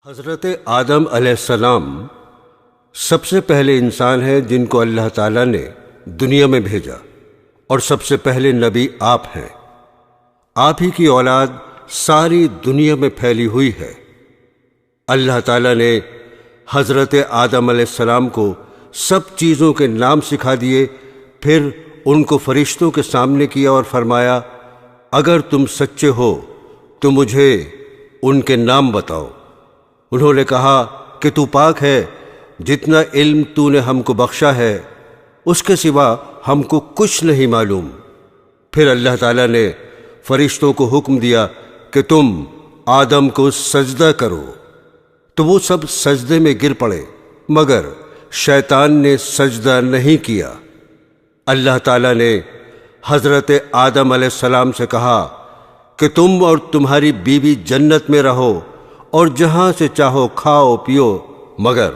حضرت آدم علیہ السلام سب سے پہلے انسان ہیں جن کو اللہ تعالیٰ نے دنیا میں بھیجا، اور سب سے پہلے نبی آپ ہیں۔ آپ ہی کی اولاد ساری دنیا میں پھیلی ہوئی ہے۔ اللہ تعالیٰ نے حضرت آدم علیہ السلام کو سب چیزوں کے نام سکھا دیے، پھر ان کو فرشتوں کے سامنے کیا اور فرمایا، اگر تم سچے ہو تو مجھے ان کے نام بتاؤ۔ انہوں نے کہا کہ تو پاک ہے، جتنا علم تو نے ہم کو بخشا ہے اس کے سوا ہم کو کچھ نہیں معلوم۔ پھر اللہ تعالیٰ نے فرشتوں کو حکم دیا کہ تم آدم کو سجدہ کرو، تو وہ سب سجدے میں گر پڑے، مگر شیطان نے سجدہ نہیں کیا۔ اللہ تعالیٰ نے حضرت آدم علیہ السلام سے کہا کہ تم اور تمہاری بیوی جنت میں رہو اور جہاں سے چاہو کھاؤ پیو، مگر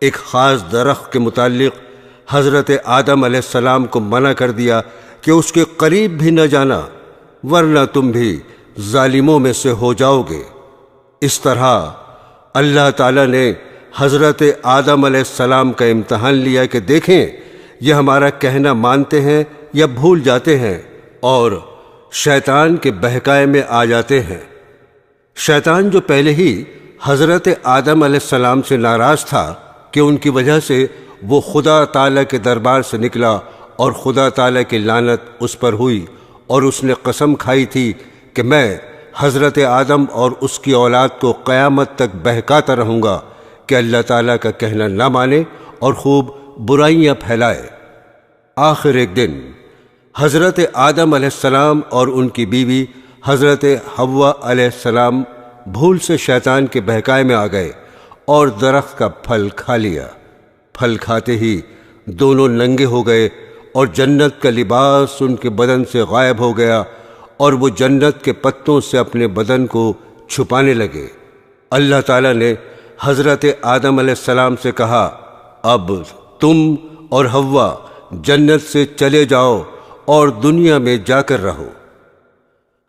ایک خاص درخت کے متعلق حضرت آدم علیہ السلام کو منع کر دیا کہ اس کے قریب بھی نہ جانا، ورنہ تم بھی ظالموں میں سے ہو جاؤ گے۔ اس طرح اللہ تعالیٰ نے حضرت آدم علیہ السلام کا امتحان لیا کہ دیکھیں یہ ہمارا کہنا مانتے ہیں یا بھول جاتے ہیں اور شیطان کے بہکائے میں آ جاتے ہیں۔ شیطان جو پہلے ہی حضرت آدم علیہ السلام سے ناراض تھا کہ ان کی وجہ سے وہ خدا تعالیٰ کے دربار سے نکلا اور خدا تعالیٰ کی لعنت اس پر ہوئی، اور اس نے قسم کھائی تھی کہ میں حضرت آدم اور اس کی اولاد کو قیامت تک بہکاتا رہوں گا کہ اللہ تعالیٰ کا کہنا نہ مانے اور خوب برائیاں پھیلائے۔ آخر ایک دن حضرت آدم علیہ السلام اور ان کی بیوی حضرت حوا علیہ السلام بھول سے شیطان کے بہکائے میں آ گئے اور درخت کا پھل کھا لیا۔ پھل کھاتے ہی دونوں ننگے ہو گئے اور جنت کا لباس ان کے بدن سے غائب ہو گیا، اور وہ جنت کے پتوں سے اپنے بدن کو چھپانے لگے۔ اللہ تعالیٰ نے حضرت آدم علیہ السلام سے کہا، اب تم اور حوا جنت سے چلے جاؤ اور دنیا میں جا کر رہو۔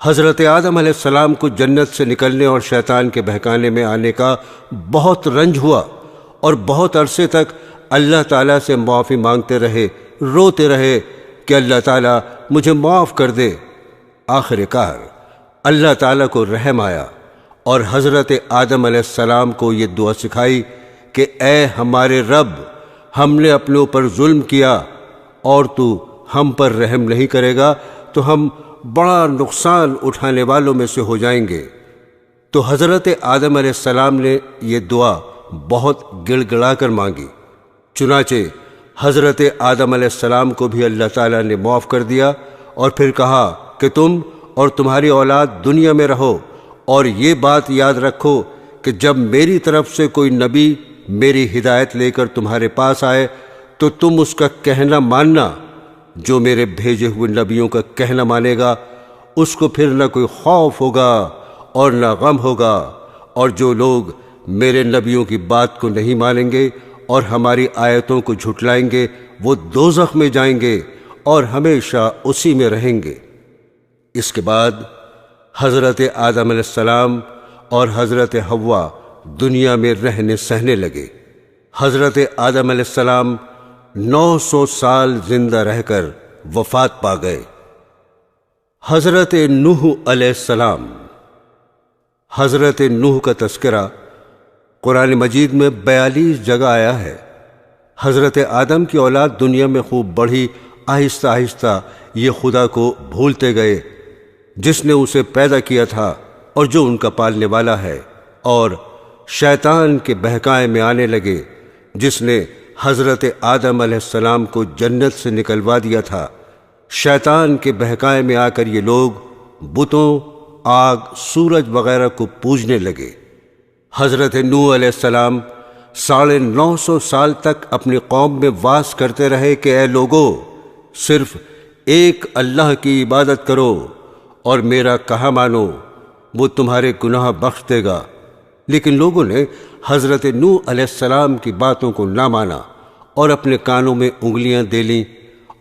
حضرت آدم علیہ السلام کو جنت سے نکلنے اور شیطان کے بہکانے میں آنے کا بہت رنج ہوا، اور بہت عرصے تک اللہ تعالیٰ سے معافی مانگتے رہے، روتے رہے کہ اللہ تعالیٰ مجھے معاف کر دے۔ آخر کار اللہ تعالیٰ کو رحم آیا اور حضرت آدم علیہ السلام کو یہ دعا سکھائی کہ اے ہمارے رب، ہم نے اپنے اوپر ظلم کیا اور تو ہم پر رحم نہیں کرے گا تو ہم بڑا نقصان اٹھانے والوں میں سے ہو جائیں گے۔ تو حضرت آدم علیہ السلام نے یہ دعا بہت گڑ گڑا کر مانگی، چنانچہ حضرت آدم علیہ السلام کو بھی اللہ تعالیٰ نے معاف کر دیا، اور پھر کہا کہ تم اور تمہاری اولاد دنیا میں رہو، اور یہ بات یاد رکھو کہ جب میری طرف سے کوئی نبی میری ہدایت لے کر تمہارے پاس آئے تو تم اس کا کہنا ماننا۔ جو میرے بھیجے ہوئے نبیوں کا کہنا مانے گا اس کو پھر نہ کوئی خوف ہوگا اور نہ غم ہوگا، اور جو لوگ میرے نبیوں کی بات کو نہیں مانیں گے اور ہماری آیتوں کو جھٹلائیں گے وہ دوزخ میں جائیں گے اور ہمیشہ اسی میں رہیں گے۔ اس کے بعد حضرت آدم علیہ السلام اور حضرت حوا دنیا میں رہنے سہنے لگے۔ حضرت آدم علیہ السلام 900 سال زندہ رہ کر وفات پا گئے۔ حضرت نوح علیہ السلام۔ حضرت نوح کا تذکرہ قرآن مجید میں 42 جگہ آیا ہے۔ حضرت آدم کی اولاد دنیا میں خوب بڑھی، آہستہ آہستہ یہ خدا کو بھولتے گئے جس نے اسے پیدا کیا تھا اور جو ان کا پالنے والا ہے، اور شیطان کے بہکائے میں آنے لگے جس نے حضرت آدم علیہ السلام کو جنت سے نکلوا دیا تھا۔ شیطان کے بہکائے میں آ کر یہ لوگ بتوں، آگ، سورج وغیرہ کو پوجنے لگے۔ حضرت نوح علیہ السلام 950 سال تک اپنی قوم میں واس کرتے رہے کہ اے لوگو، صرف ایک اللہ کی عبادت کرو اور میرا کہا مانو، وہ تمہارے گناہ بخش دے گا۔ لیکن لوگوں نے حضرت نوح علیہ السلام کی باتوں کو نہ مانا اور اپنے کانوں میں انگلیاں دے لیں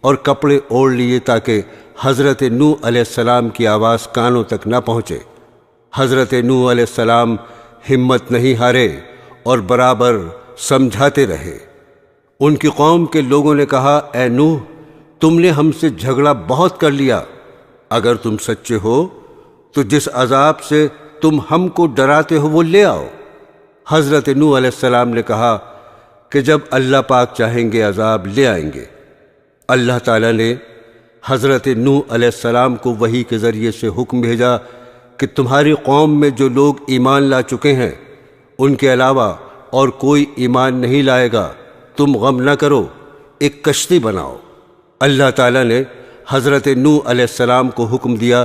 اور کپڑے اوڑھ لیے تاکہ حضرت نوح علیہ السلام کی آواز کانوں تک نہ پہنچے۔ حضرت نوح علیہ السلام ہمت نہیں ہارے اور برابر سمجھاتے رہے۔ ان کی قوم کے لوگوں نے کہا، اے نوح، تم نے ہم سے جھگڑا بہت کر لیا، اگر تم سچے ہو تو جس عذاب سے تم ہم کو ڈراتے ہو وہ لے آؤ۔ حضرت نوح علیہ السلام نے کہا کہ جب اللہ پاک چاہیں گے عذاب لے آئیں گے۔ اللہ تعالیٰ نے حضرت نوح علیہ السلام کو وحی کے ذریعے سے حکم بھیجا کہ تمہاری قوم میں جو لوگ ایمان لا چکے ہیں ان کے علاوہ اور کوئی ایمان نہیں لائے گا، تم غم نہ کرو، ایک کشتی بناؤ۔ اللہ تعالیٰ نے حضرت نوح علیہ السلام کو حکم دیا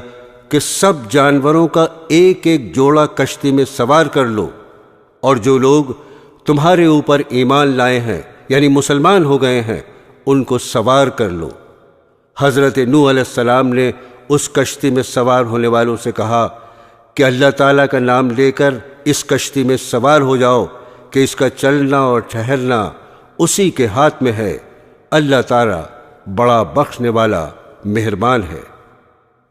کہ سب جانوروں کا ایک ایک جوڑا کشتی میں سوار کر لو، اور جو لوگ تمہارے اوپر ایمان لائے ہیں یعنی مسلمان ہو گئے ہیں ان کو سوار کر لو۔ حضرت نوح علیہ السلام نے اس کشتی میں سوار ہونے والوں سے کہا کہ اللہ تعالیٰ کا نام لے کر اس کشتی میں سوار ہو جاؤ کہ اس کا چلنا اور ٹھہرنا اسی کے ہاتھ میں ہے، اللہ تعالیٰ بڑا بخشنے والا مہربان ہے۔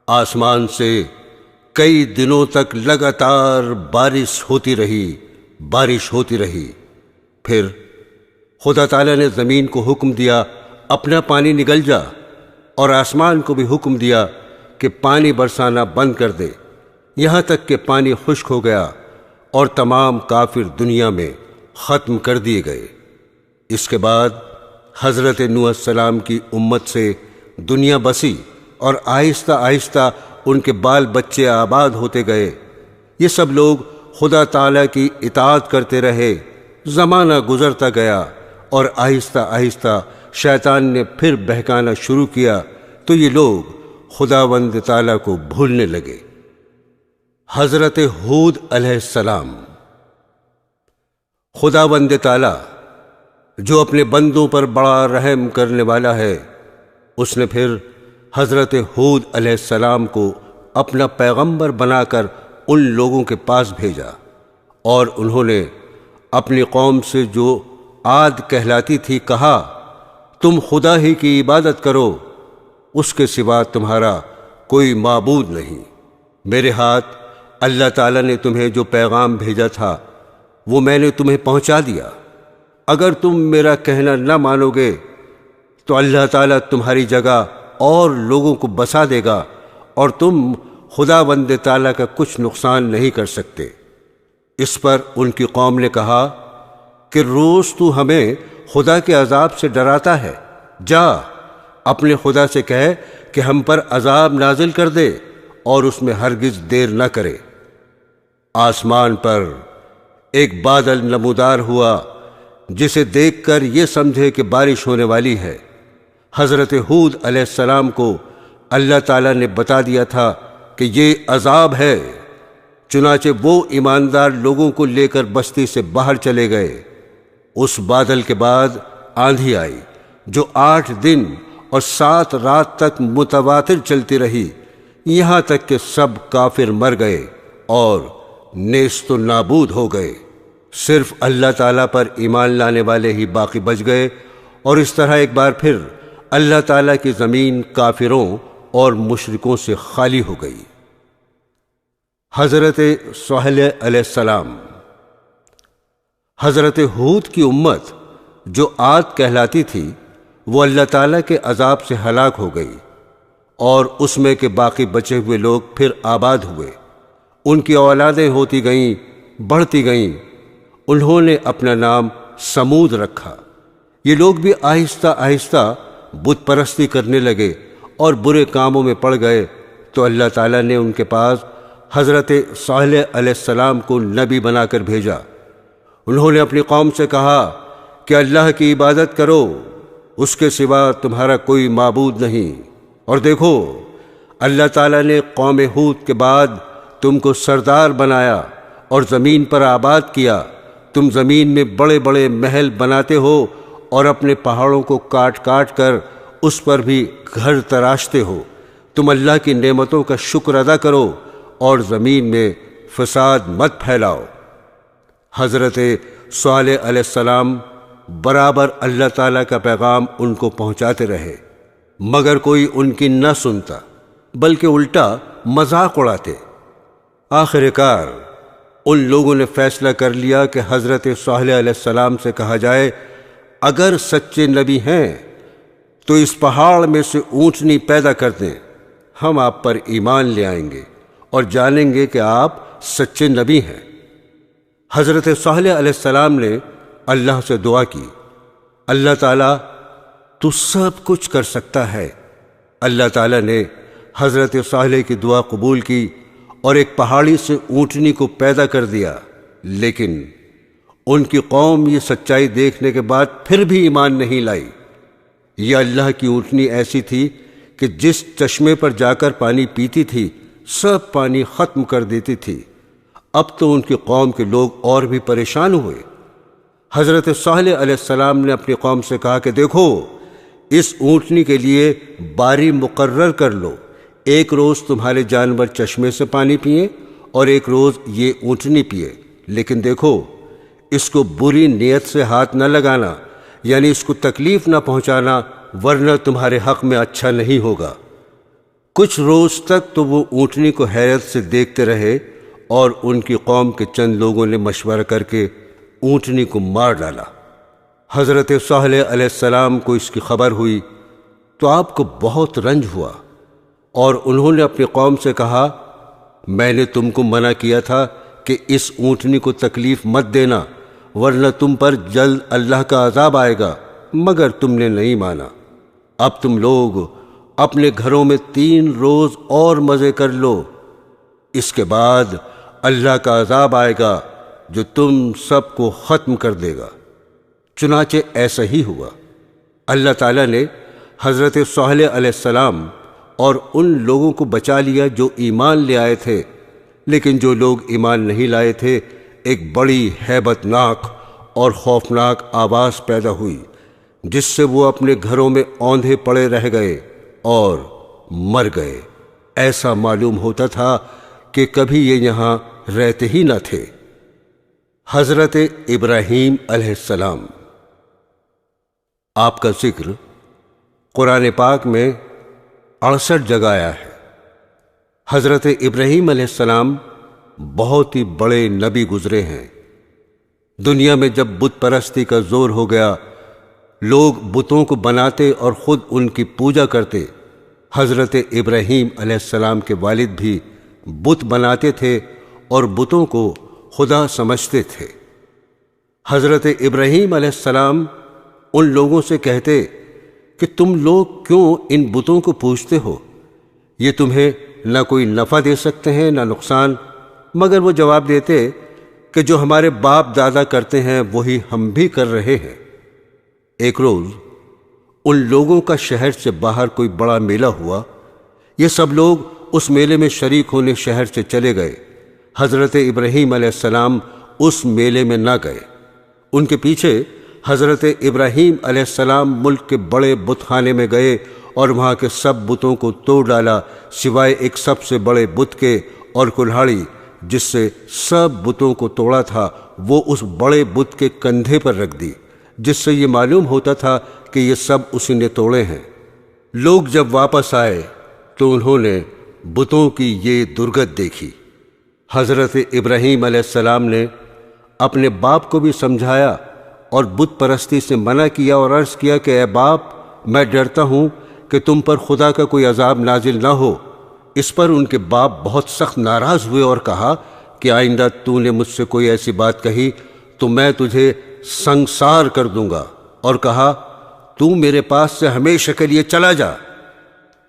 آسمان سے کئی دنوں تک لگاتار بارش ہوتی رہی۔ پھر خدا تعالیٰ نے زمین کو حکم دیا اپنا پانی نگل جا، اور آسمان کو بھی حکم دیا کہ پانی برسانا بند کر دے، یہاں تک کہ پانی خشک ہو گیا اور تمام کافر دنیا میں ختم کر دیے گئے۔ اس کے بعد حضرت نوح السلام کی امت سے دنیا بسی اور آہستہ آہستہ ان کے بال بچے آباد ہوتے گئے۔ یہ سب لوگ خدا تعالیٰ کی اطاعت کرتے رہے۔ زمانہ گزرتا گیا اور آہستہ آہستہ شیطان نے پھر بہکانا شروع کیا تو یہ لوگ خداوند تعالیٰ کو بھولنے لگے۔ حضرت ہود علیہ السلام۔ خداوند تعالیٰ جو اپنے بندوں پر بڑا رحم کرنے والا ہے، اس نے پھر حضرت ہود علیہ السلام کو اپنا پیغمبر بنا کر ان لوگوں کے پاس بھیجا، اور انہوں نے اپنی قوم سے جو عاد کہلاتی تھی کہا، تم خدا ہی کی عبادت کرو، اس کے سوا تمہارا کوئی معبود نہیں۔ میرے ہاتھ اللہ تعالیٰ نے تمہیں جو پیغام بھیجا تھا وہ میں نے تمہیں پہنچا دیا۔ اگر تم میرا کہنا نہ مانو گے تو اللہ تعالیٰ تمہاری جگہ اور لوگوں کو بسا دے گا، اور تم خداوند تعالیٰ کا کچھ نقصان نہیں کر سکتے۔ اس پر ان کی قوم نے کہا کہ روز تو ہمیں خدا کے عذاب سے ڈراتا ہے، جا اپنے خدا سے کہے کہ ہم پر عذاب نازل کر دے اور اس میں ہرگز دیر نہ کرے۔ آسمان پر ایک بادل نمودار ہوا جسے دیکھ کر یہ سمجھے کہ بارش ہونے والی ہے۔ حضرت ہود علیہ السلام کو اللہ تعالیٰ نے بتا دیا تھا کہ یہ عذاب ہے، چنانچہ وہ ایماندار لوگوں کو لے کر بستی سے باہر چلے گئے۔ اس بادل کے بعد آندھی آئی جو 8 دن اور 7 رات تک متواتر چلتی رہی، یہاں تک کہ سب کافر مر گئے اور نیست و نابود ہو گئے۔ صرف اللہ تعالیٰ پر ایمان لانے والے ہی باقی بچ گئے، اور اس طرح ایک بار پھر اللہ تعالیٰ کی زمین کافروں اور مشرکوں سے خالی ہو گئی۔ حضرت صالح علیہ السلام۔ حضرت ہود کی امت جو عاد کہلاتی تھی وہ اللہ تعالیٰ کے عذاب سے ہلاک ہو گئی، اور اس میں کے باقی بچے ہوئے لوگ پھر آباد ہوئے۔ ان کی اولادیں ہوتی گئیں، بڑھتی گئیں۔ انہوں نے اپنا نام سمود رکھا۔ یہ لوگ بھی آہستہ آہستہ بت پرستی کرنے لگے اور برے کاموں میں پڑ گئے، تو اللہ تعالیٰ نے ان کے پاس حضرت صالح علیہ السلام کو نبی بنا کر بھیجا۔ انہوں نے اپنی قوم سے کہا کہ اللہ کی عبادت کرو، اس کے سوا تمہارا کوئی معبود نہیں، اور دیکھو اللہ تعالیٰ نے قوم ہود کے بعد تم کو سردار بنایا اور زمین پر آباد کیا۔ تم زمین میں بڑے بڑے محل بناتے ہو اور اپنے پہاڑوں کو کاٹ کاٹ کر اس پر بھی گھر تراشتے ہو۔ تم اللہ کی نعمتوں کا شکر ادا کرو اور زمین میں فساد مت پھیلاؤ۔ حضرت صالح علیہ السلام برابر اللہ تعالیٰ کا پیغام ان کو پہنچاتے رہے، مگر کوئی ان کی نہ سنتا، بلکہ الٹا مذاق اڑاتے۔ آخر کار ان لوگوں نے فیصلہ کر لیا کہ حضرت صالح علیہ السلام سے کہا جائے اگر سچے نبی ہیں تو اس پہاڑ میں سے اونٹنی پیدا کر دیں، ہم آپ پر ایمان لے آئیں گے اور جانیں گے کہ آپ سچے نبی ہیں۔ حضرت صالح علیہ السلام نے اللہ سے دعا کی، اللہ تعالیٰ تو سب کچھ کر سکتا ہے۔ اللہ تعالیٰ نے حضرت صالح کی دعا قبول کی اور ایک پہاڑی سے اونٹنی کو پیدا کر دیا، لیکن ان کی قوم یہ سچائی دیکھنے کے بعد پھر بھی ایمان نہیں لائی۔ یہ اللہ کی اونٹنی ایسی تھی کہ جس چشمے پر جا کر پانی پیتی تھی سب پانی ختم کر دیتی تھی۔ اب تو ان کی قوم کے لوگ اور بھی پریشان ہوئے۔ حضرت صالح علیہ السلام نے اپنی قوم سے کہا کہ دیکھو، اس اونٹنی کے لیے باری مقرر کر لو، ایک روز تمہارے جانور چشمے سے پانی پئیں اور ایک روز یہ اونٹنی پیے، لیکن دیکھو اس کو بری نیت سے ہاتھ نہ لگانا، یعنی اس کو تکلیف نہ پہنچانا، ورنہ تمہارے حق میں اچھا نہیں ہوگا۔ کچھ روز تک تو وہ اونٹنی کو حیرت سے دیکھتے رہے اور ان کی قوم کے چند لوگوں نے مشورہ کر کے اونٹنی کو مار ڈالا۔ حضرت صالح علیہ السلام کو اس کی خبر ہوئی تو آپ کو بہت رنج ہوا اور انہوں نے اپنی قوم سے کہا میں نے تم کو منع کیا تھا کہ اس اونٹنی کو تکلیف مت دینا، ورنہ تم پر جلد اللہ کا عذاب آئے گا، مگر تم نے نہیں مانا۔ اب تم لوگ اپنے گھروں میں 3 روز اور مزے کر لو، اس کے بعد اللہ کا عذاب آئے گا جو تم سب کو ختم کر دے گا۔ چنانچہ ایسا ہی ہوا۔ اللہ تعالیٰ نے حضرت صالح علیہ السلام اور ان لوگوں کو بچا لیا جو ایمان لے آئے تھے، لیکن جو لوگ ایمان نہیں لائے تھے ایک بڑی ہیبت ناک اور خوفناک آواز پیدا ہوئی جس سے وہ اپنے گھروں میں اوندھے پڑے رہ گئے اور مر گئے۔ ایسا معلوم ہوتا تھا کہ کبھی یہ یہاں رہتے ہی نہ تھے۔ حضرت ابراہیم علیہ السلام، آپ کا ذکر قرآن پاک میں 68 جگہ آیا ہے۔ حضرت ابراہیم علیہ السلام بہت ہی بڑے نبی گزرے ہیں۔ دنیا میں جب بت پرستی کا زور ہو گیا، لوگ بتوں کو بناتے اور خود ان کی پوجا کرتے۔ حضرت ابراہیم علیہ السلام کے والد بھی بت بناتے تھے اور بتوں کو خدا سمجھتے تھے۔ حضرت ابراہیم علیہ السلام ان لوگوں سے کہتے کہ تم لوگ کیوں ان بتوں کو پوجتے ہو؟ یہ تمہیں نہ کوئی نفع دے سکتے ہیں نہ نقصان۔ مگر وہ جواب دیتے کہ جو ہمارے باپ دادا کرتے ہیں وہی ہم بھی کر رہے ہیں۔ ایک روز ان لوگوں کا شہر سے باہر کوئی بڑا میلہ ہوا۔ یہ سب لوگ اس میلے میں شریک ہونے شہر سے چلے گئے۔ حضرت ابراہیم علیہ السلام اس میلے میں نہ گئے۔ ان کے پیچھے حضرت ابراہیم علیہ السلام ملک کے بڑے بت خانے میں گئے اور وہاں کے سب بتوں کو توڑ ڈالا سوائے ایک سب سے بڑے بت کے، اور کلہاڑی جس سے سب بتوں کو توڑا تھا وہ اس بڑے بت کے کندھے پر رکھ دی، جس سے یہ معلوم ہوتا تھا کہ یہ سب اسی نے توڑے ہیں۔ لوگ جب واپس آئے تو انہوں نے بتوں کی یہ درگت دیکھی۔ حضرت ابراہیم علیہ السلام نے اپنے باپ کو بھی سمجھایا اور بت پرستی سے منع کیا اور عرض کیا کہ اے باپ، میں ڈرتا ہوں کہ تم پر خدا کا کوئی عذاب نازل نہ ہو۔ اس پر ان کے باپ بہت سخت ناراض ہوئے اور کہا کہ آئندہ تو نے مجھ سے کوئی ایسی بات کہی تو میں تجھے سنگسار کر دوں گا، اور کہا تو میرے پاس سے ہمیشہ کے لیے چلا جا۔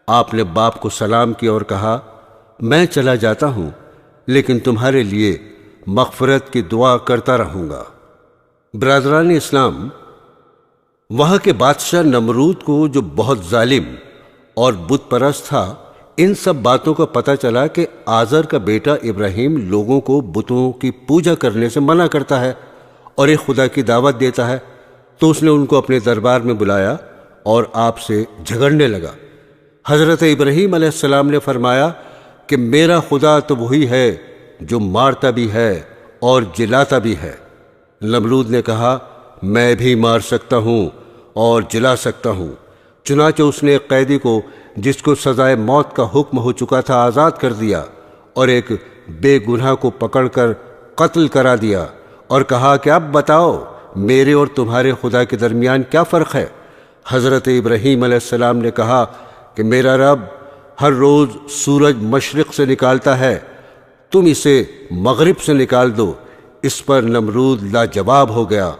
آپ نے باپ کو سلام کیا اور کہا میں چلا جاتا ہوں، لیکن تمہارے لیے مغفرت کی دعا کرتا رہوں گا۔ برادران اسلام، وہاں کے بادشاہ نمرود کو جو بہت ظالم اور بت پرست تھا، ان سب باتوں کا پتہ چلا کہ آزر کا بیٹا ابراہیم لوگوں کو بتوں کی پوجا کرنے سے منع کرتا ہے اور ایک خدا کی دعوت دیتا ہے، تو اس نے ان کو اپنے دربار میں بلایا اور آپ سے جھگڑنے لگا۔ حضرت ابراہیم علیہ السلام نے فرمایا کہ میرا خدا تو وہی ہے جو مارتا بھی ہے اور جلاتا بھی ہے۔ نمرود نے کہا میں بھی مار سکتا ہوں اور جلا سکتا ہوں۔ چنانچہ اس نے ایک قیدی کو جس کو سزائے موت کا حکم ہو چکا تھا آزاد کر دیا اور ایک بے گناہ کو پکڑ کر قتل کرا دیا اور کہا کہ اب بتاؤ میرے اور تمہارے خدا کے درمیان کیا فرق ہے؟ حضرت ابراہیم علیہ السلام نے کہا کہ میرا رب ہر روز سورج مشرق سے نکالتا ہے، تم اسے مغرب سے نکال دو۔ اس پر نمرود لاجواب ہو گیا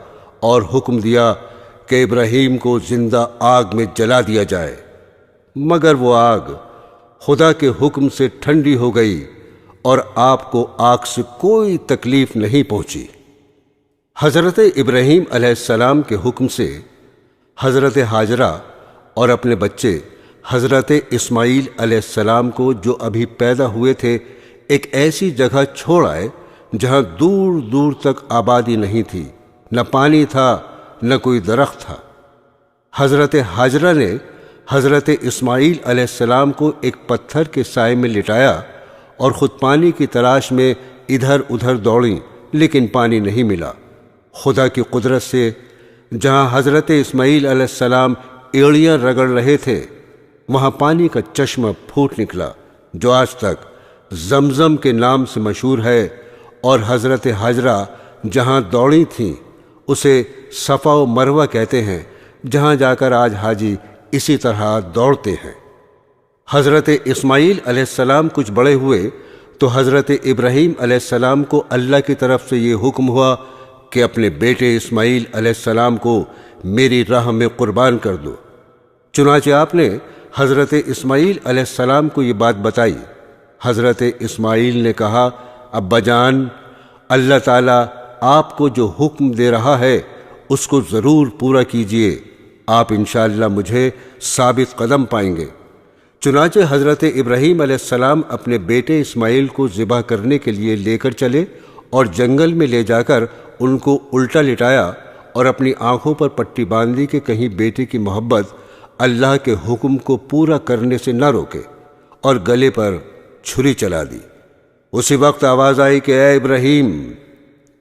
اور حکم دیا کہ ابراہیم کو زندہ آگ میں جلا دیا جائے، مگر وہ آگ خدا کے حکم سے ٹھنڈی ہو گئی اور آپ کو آگ سے کوئی تکلیف نہیں پہنچی۔ حضرت ابراہیم علیہ السلام کے حکم سے حضرت ہاجرہ اور اپنے بچے حضرت اسماعیل علیہ السلام کو جو ابھی پیدا ہوئے تھے ایک ایسی جگہ چھوڑ آئے جہاں دور دور تک آبادی نہیں تھی، نہ پانی تھا نہ کوئی درخت تھا۔ حضرت ہاجرہ نے حضرت اسماعیل علیہ السلام کو ایک پتھر کے سائے میں لٹایا اور خود پانی کی تلاش میں ادھر ادھر دوڑیں، لیکن پانی نہیں ملا۔ خدا کی قدرت سے جہاں حضرت اسماعیل علیہ السلام ایڑیاں رگڑ رہے تھے وہاں پانی کا چشمہ پھوٹ نکلا جو آج تک زمزم کے نام سے مشہور ہے، اور حضرت ہاجرہ جہاں دوڑی تھیں اسے صفا و مروہ کہتے ہیں، جہاں جا کر آج حاجی اسی طرح دوڑتے ہیں۔ حضرت اسماعیل علیہ السلام کچھ بڑے ہوئے تو حضرت ابراہیم علیہ السلام کو اللہ کی طرف سے یہ حکم ہوا کہ اپنے بیٹے اسماعیل علیہ السلام کو میری راہ میں قربان کر دو۔ چنانچہ آپ نے حضرت اسماعیل علیہ السلام کو یہ بات بتائی۔ حضرت اسماعیل نے کہا، ابا جان، اللہ تعالیٰ آپ کو جو حکم دے رہا ہے اس کو ضرور پورا کیجئے، آپ انشاءاللہ مجھے ثابت قدم پائیں گے۔ چنانچہ حضرت ابراہیم علیہ السلام اپنے بیٹے اسماعیل کو ذبح کرنے کے لیے لے کر چلے اور جنگل میں لے جا کر ان کو الٹا لٹایا اور اپنی آنکھوں پر پٹی باندھی کہ کہیں بیٹے کی محبت اللہ کے حکم کو پورا کرنے سے نہ روکے، اور گلے پر چھری چلا دی۔ اسی وقت آواز آئی کہ اے ابراہیم،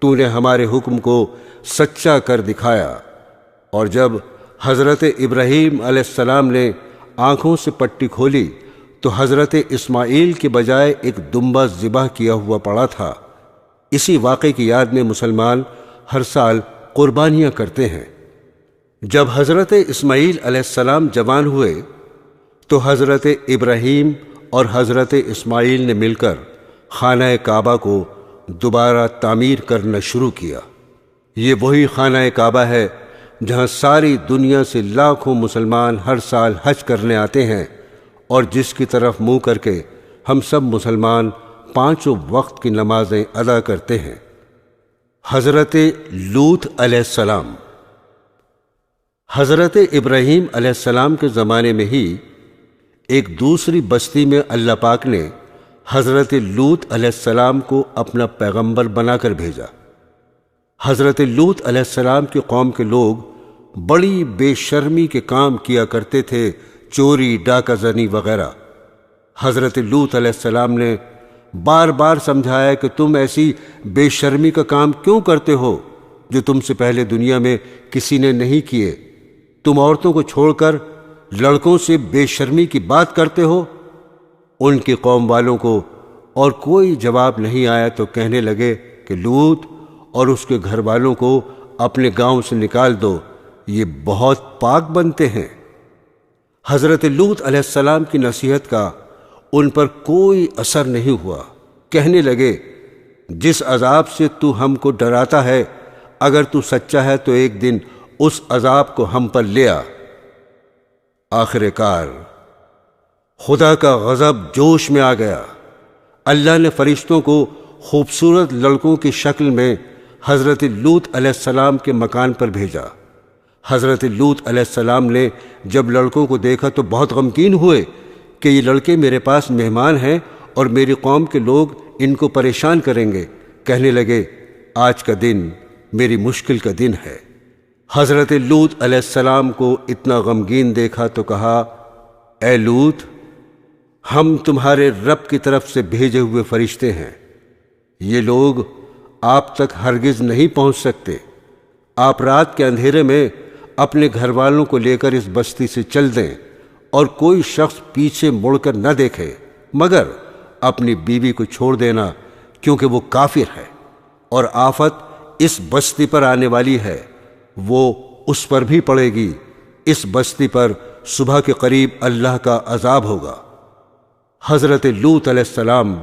تو نے ہمارے حکم کو سچا کر دکھایا۔ اور جب حضرت ابراہیم علیہ السلام نے آنکھوں سے پٹی کھولی تو حضرت اسماعیل کے بجائے ایک دمبا ذبح کیا ہوا پڑا تھا۔ اسی واقعے کی یاد میں مسلمان ہر سال قربانیاں کرتے ہیں۔ جب حضرت اسماعیل علیہ السلام جوان ہوئے تو حضرت ابراہیم اور حضرت اسماعیل نے مل کر خانہ کعبہ کو دوبارہ تعمیر کرنا شروع کیا۔ یہ وہی خانہ کعبہ ہے جہاں ساری دنیا سے لاکھوں مسلمان ہر سال حج کرنے آتے ہیں، اور جس کی طرف منہ کر کے ہم سب مسلمان 5 وقت کی نمازیں ادا کرتے ہیں۔ حضرت لوط علیہ السلام۔ حضرت ابراہیم علیہ السلام کے زمانے میں ہی ایک دوسری بستی میں اللہ پاک نے حضرت لوط علیہ السلام کو اپنا پیغمبر بنا کر بھیجا۔ حضرت لوط علیہ السلام کی قوم کے لوگ بڑی بے شرمی کے کام کیا کرتے تھے، چوری، ڈاکہ زنی وغیرہ۔ حضرت لوط علیہ السلام نے بار بار سمجھایا کہ تم ایسی بے شرمی کا کام کیوں کرتے ہو جو تم سے پہلے دنیا میں کسی نے نہیں کیے؟ تم عورتوں کو چھوڑ کر لڑکوں سے بے شرمی کی بات کرتے ہو۔ ان کی قوم والوں کو اور کوئی جواب نہیں آیا تو کہنے لگے کہ لوط اور اس کے گھر والوں کو اپنے گاؤں سے نکال دو، یہ بہت پاک بنتے ہیں۔ حضرت لوط علیہ السلام کی نصیحت کا ان پر کوئی اثر نہیں ہوا۔ کہنے لگے، جس عذاب سے تو ہم کو ڈراتا ہے، اگر تو سچا ہے تو ایک دن اس عذاب کو ہم پر لے آ۔ آخر کار خدا کا غضب جوش میں آ گیا۔ اللہ نے فرشتوں کو خوبصورت لڑکوں کی شکل میں حضرت لوط علیہ السلام کے مکان پر بھیجا۔ حضرت لوط علیہ السلام نے جب لڑکوں کو دیکھا تو بہت غمگین ہوئے کہ یہ لڑکے میرے پاس مہمان ہیں اور میری قوم کے لوگ ان کو پریشان کریں گے۔ کہنے لگے، آج کا دن میری مشکل کا دن ہے۔ حضرت لوط علیہ السلام کو اتنا غمگین دیکھا تو کہا، اے لوط، ہم تمہارے رب کی طرف سے بھیجے ہوئے فرشتے ہیں، یہ لوگ آپ تک ہرگز نہیں پہنچ سکتے۔ آپ رات کے اندھیرے میں اپنے گھر والوں کو لے کر اس بستی سے چل دیں اور کوئی شخص پیچھے مڑ کر نہ دیکھے، مگر اپنی بیوی کو چھوڑ دینا کیونکہ وہ کافر ہے۔ اور آفت اس بستی پر آنے والی ہے، وہ اس پر بھی پڑے گی۔ اس بستی پر صبح کے قریب اللہ کا عذاب ہوگا۔ حضرت لوط علیہ السلام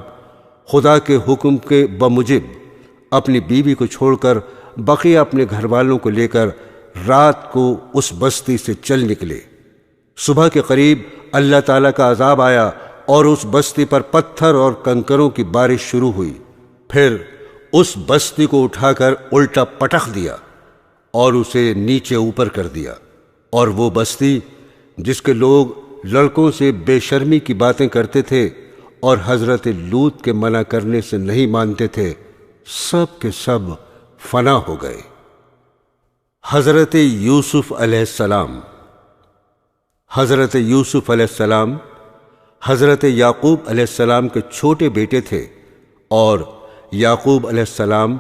خدا کے حکم کے بموجب اپنی بیوی کو چھوڑ کر بقیہ اپنے گھر والوں کو لے کر رات کو اس بستی سے چل نکلے۔ صبح کے قریب اللہ تعالیٰ کا عذاب آیا اور اس بستی پر پتھر اور کنکروں کی بارش شروع ہوئی۔ پھر اس بستی کو اٹھا کر الٹا پٹخ دیا اور اسے نیچے اوپر کر دیا، اور وہ بستی جس کے لوگ لڑکوں سے بے شرمی کی باتیں کرتے تھے اور حضرت لوط کے منع کرنے سے نہیں مانتے تھے، سب کے سب فنا ہو گئے۔ حضرت یوسف علیہ السلام۔ حضرت یوسف علیہ السلام حضرت یعقوب علیہ السلام کے چھوٹے بیٹے تھے، اور یعقوب علیہ السلام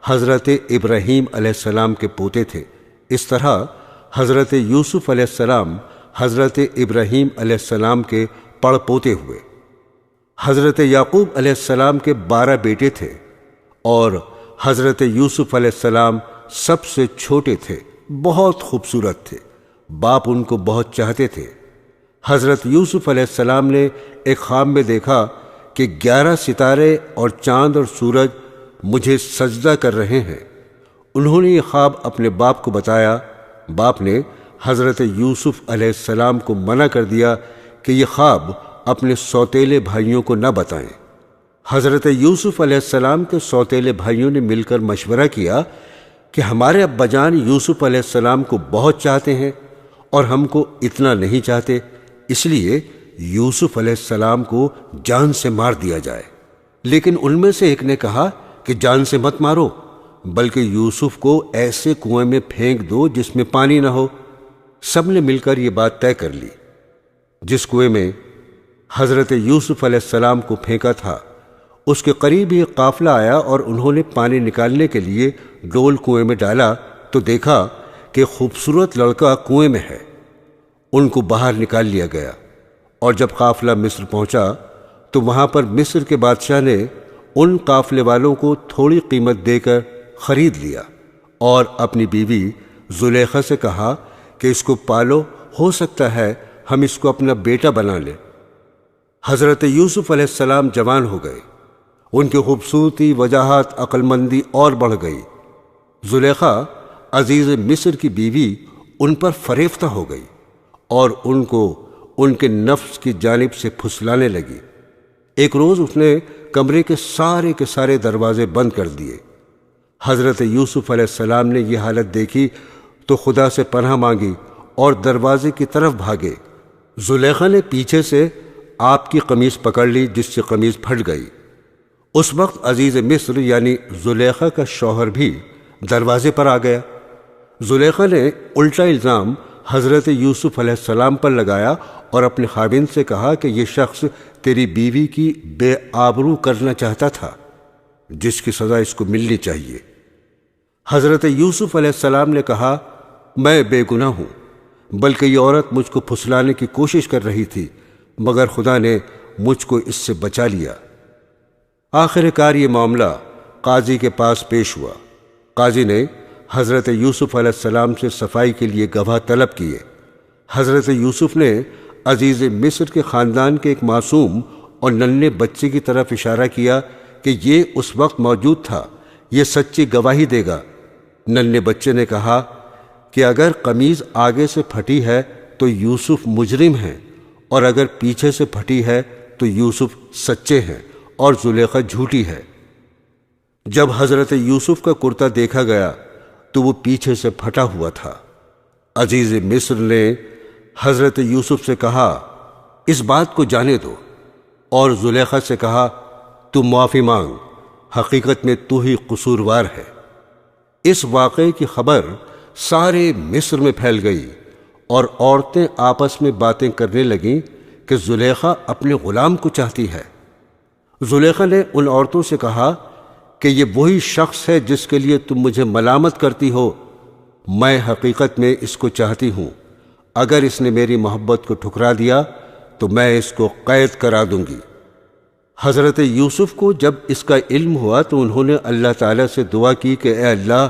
حضرت ابراہیم علیہ السلام کے پوتے تھے۔ اس طرح حضرت یوسف علیہ السلام حضرت ابراہیم علیہ السلام کے پڑ پوتے ہوئے۔ حضرت یعقوب علیہ السلام کے 12 بیٹے تھے، اور حضرت یوسف علیہ السلام سب سے چھوٹے تھے، بہت خوبصورت تھے، باپ ان کو بہت چاہتے تھے۔ حضرت یوسف علیہ السلام نے ایک خواب میں دیکھا کہ 11 ستارے اور چاند اور سورج مجھے سجدہ کر رہے ہیں۔ انہوں نے یہ خواب اپنے باپ کو بتایا۔ باپ نے حضرت یوسف علیہ السلام کو منع کر دیا کہ یہ خواب اپنے سوتیلے بھائیوں کو نہ بتائیں۔ حضرت یوسف علیہ السلام کے سوتیلے بھائیوں نے مل کر مشورہ کیا کہ ہمارے ابا جان یوسف علیہ السلام کو بہت چاہتے ہیں اور ہم کو اتنا نہیں چاہتے، اس لیے یوسف علیہ السلام کو جان سے مار دیا جائے۔ لیکن ان میں سے ایک نے کہا کہ جان سے مت مارو، بلکہ یوسف کو ایسے کنویں میں پھینک دو جس میں پانی نہ ہو۔ سب نے مل کر یہ بات طے کر لی۔ جس کنویں میں حضرت یوسف علیہ السلام کو پھینکا تھا، اس کے قریب ہی قافلہ آیا اور انہوں نے پانی نکالنے کے لیے ڈول کنویں میں ڈالا تو دیکھا کہ خوبصورت لڑکا کنویں میں ہے۔ ان کو باہر نکال لیا گیا، اور جب قافلہ مصر پہنچا تو وہاں پر مصر کے بادشاہ نے ان قافلے والوں کو تھوڑی قیمت دے کر خرید لیا، اور اپنی بیوی زلیخا سے کہا کہ اس کو پالو، ہو سکتا ہے ہم اس کو اپنا بیٹا بنا لیں۔ حضرت یوسف علیہ السلام جوان ہو گئے، ان کی خوبصورتی، وجاہت، عقل مندی اور بڑھ گئی۔ زلیخا عزیز مصر کی بیوی ان پر فریفتہ ہو گئی اور ان کو ان کے نفس کی جانب سے پھسلانے لگی۔ ایک روز اس نے کمرے کے سارے دروازے بند کر دیے۔ حضرت یوسف علیہ السلام نے یہ حالت دیکھی تو خدا سے پناہ مانگی اور دروازے کی طرف بھاگے۔ زلیخا نے پیچھے سے آپ کی قمیص پکڑ لی، جس سے قمیص پھٹ گئی۔ اس وقت عزیز مصر یعنی زلیخا کا شوہر بھی دروازے پر آ گیا۔ زلیخا نے الٹا الزام حضرت یوسف علیہ السلام پر لگایا اور اپنے خاوند سے کہا کہ یہ شخص تیری بیوی کی بے آبرو کرنا چاہتا تھا، جس کی سزا اس کو ملنی چاہیے۔ حضرت یوسف علیہ السلام نے کہا، میں بے گناہ ہوں، بلکہ یہ عورت مجھ کو پھسلانے کی کوشش کر رہی تھی، مگر خدا نے مجھ کو اس سے بچا لیا۔ آخر کار یہ معاملہ قاضی کے پاس پیش ہوا۔ قاضی نے حضرت یوسف علیہ السلام سے صفائی کے لیے گواہ طلب کیے۔ حضرت یوسف نے عزیز مصر کے خاندان کے ایک معصوم اور ننھے بچے کی طرف اشارہ کیا کہ یہ اس وقت موجود تھا، یہ سچی گواہی دے گا۔ ننھے بچے نے کہا کہ اگر قمیض آگے سے پھٹی ہے تو یوسف مجرم ہیں، اور اگر پیچھے سے پھٹی ہے تو یوسف سچے ہیں اور زلیخا جھوٹی ہے۔ جب حضرت یوسف کا کرتا دیکھا گیا تو وہ پیچھے سے پھٹا ہوا تھا۔ عزیز مصر نے حضرت یوسف سے کہا، اس بات کو جانے دو، اور زلیخا سے کہا، تو معافی مانگ، حقیقت میں تو ہی قصوروار ہے۔ اس واقعے کی خبر سارے مصر میں پھیل گئی، اور عورتیں آپس میں باتیں کرنے لگیں کہ زلیخا اپنے غلام کو چاہتی ہے۔ زلیخا نے ان عورتوں سے کہا کہ یہ وہی شخص ہے جس کے لیے تم مجھے ملامت کرتی ہو، میں حقیقت میں اس کو چاہتی ہوں۔ اگر اس نے میری محبت کو ٹھکرا دیا تو میں اس کو قید کرا دوں گی۔ حضرت یوسف کو جب اس کا علم ہوا تو انہوں نے اللہ تعالیٰ سے دعا کی کہ اے اللہ،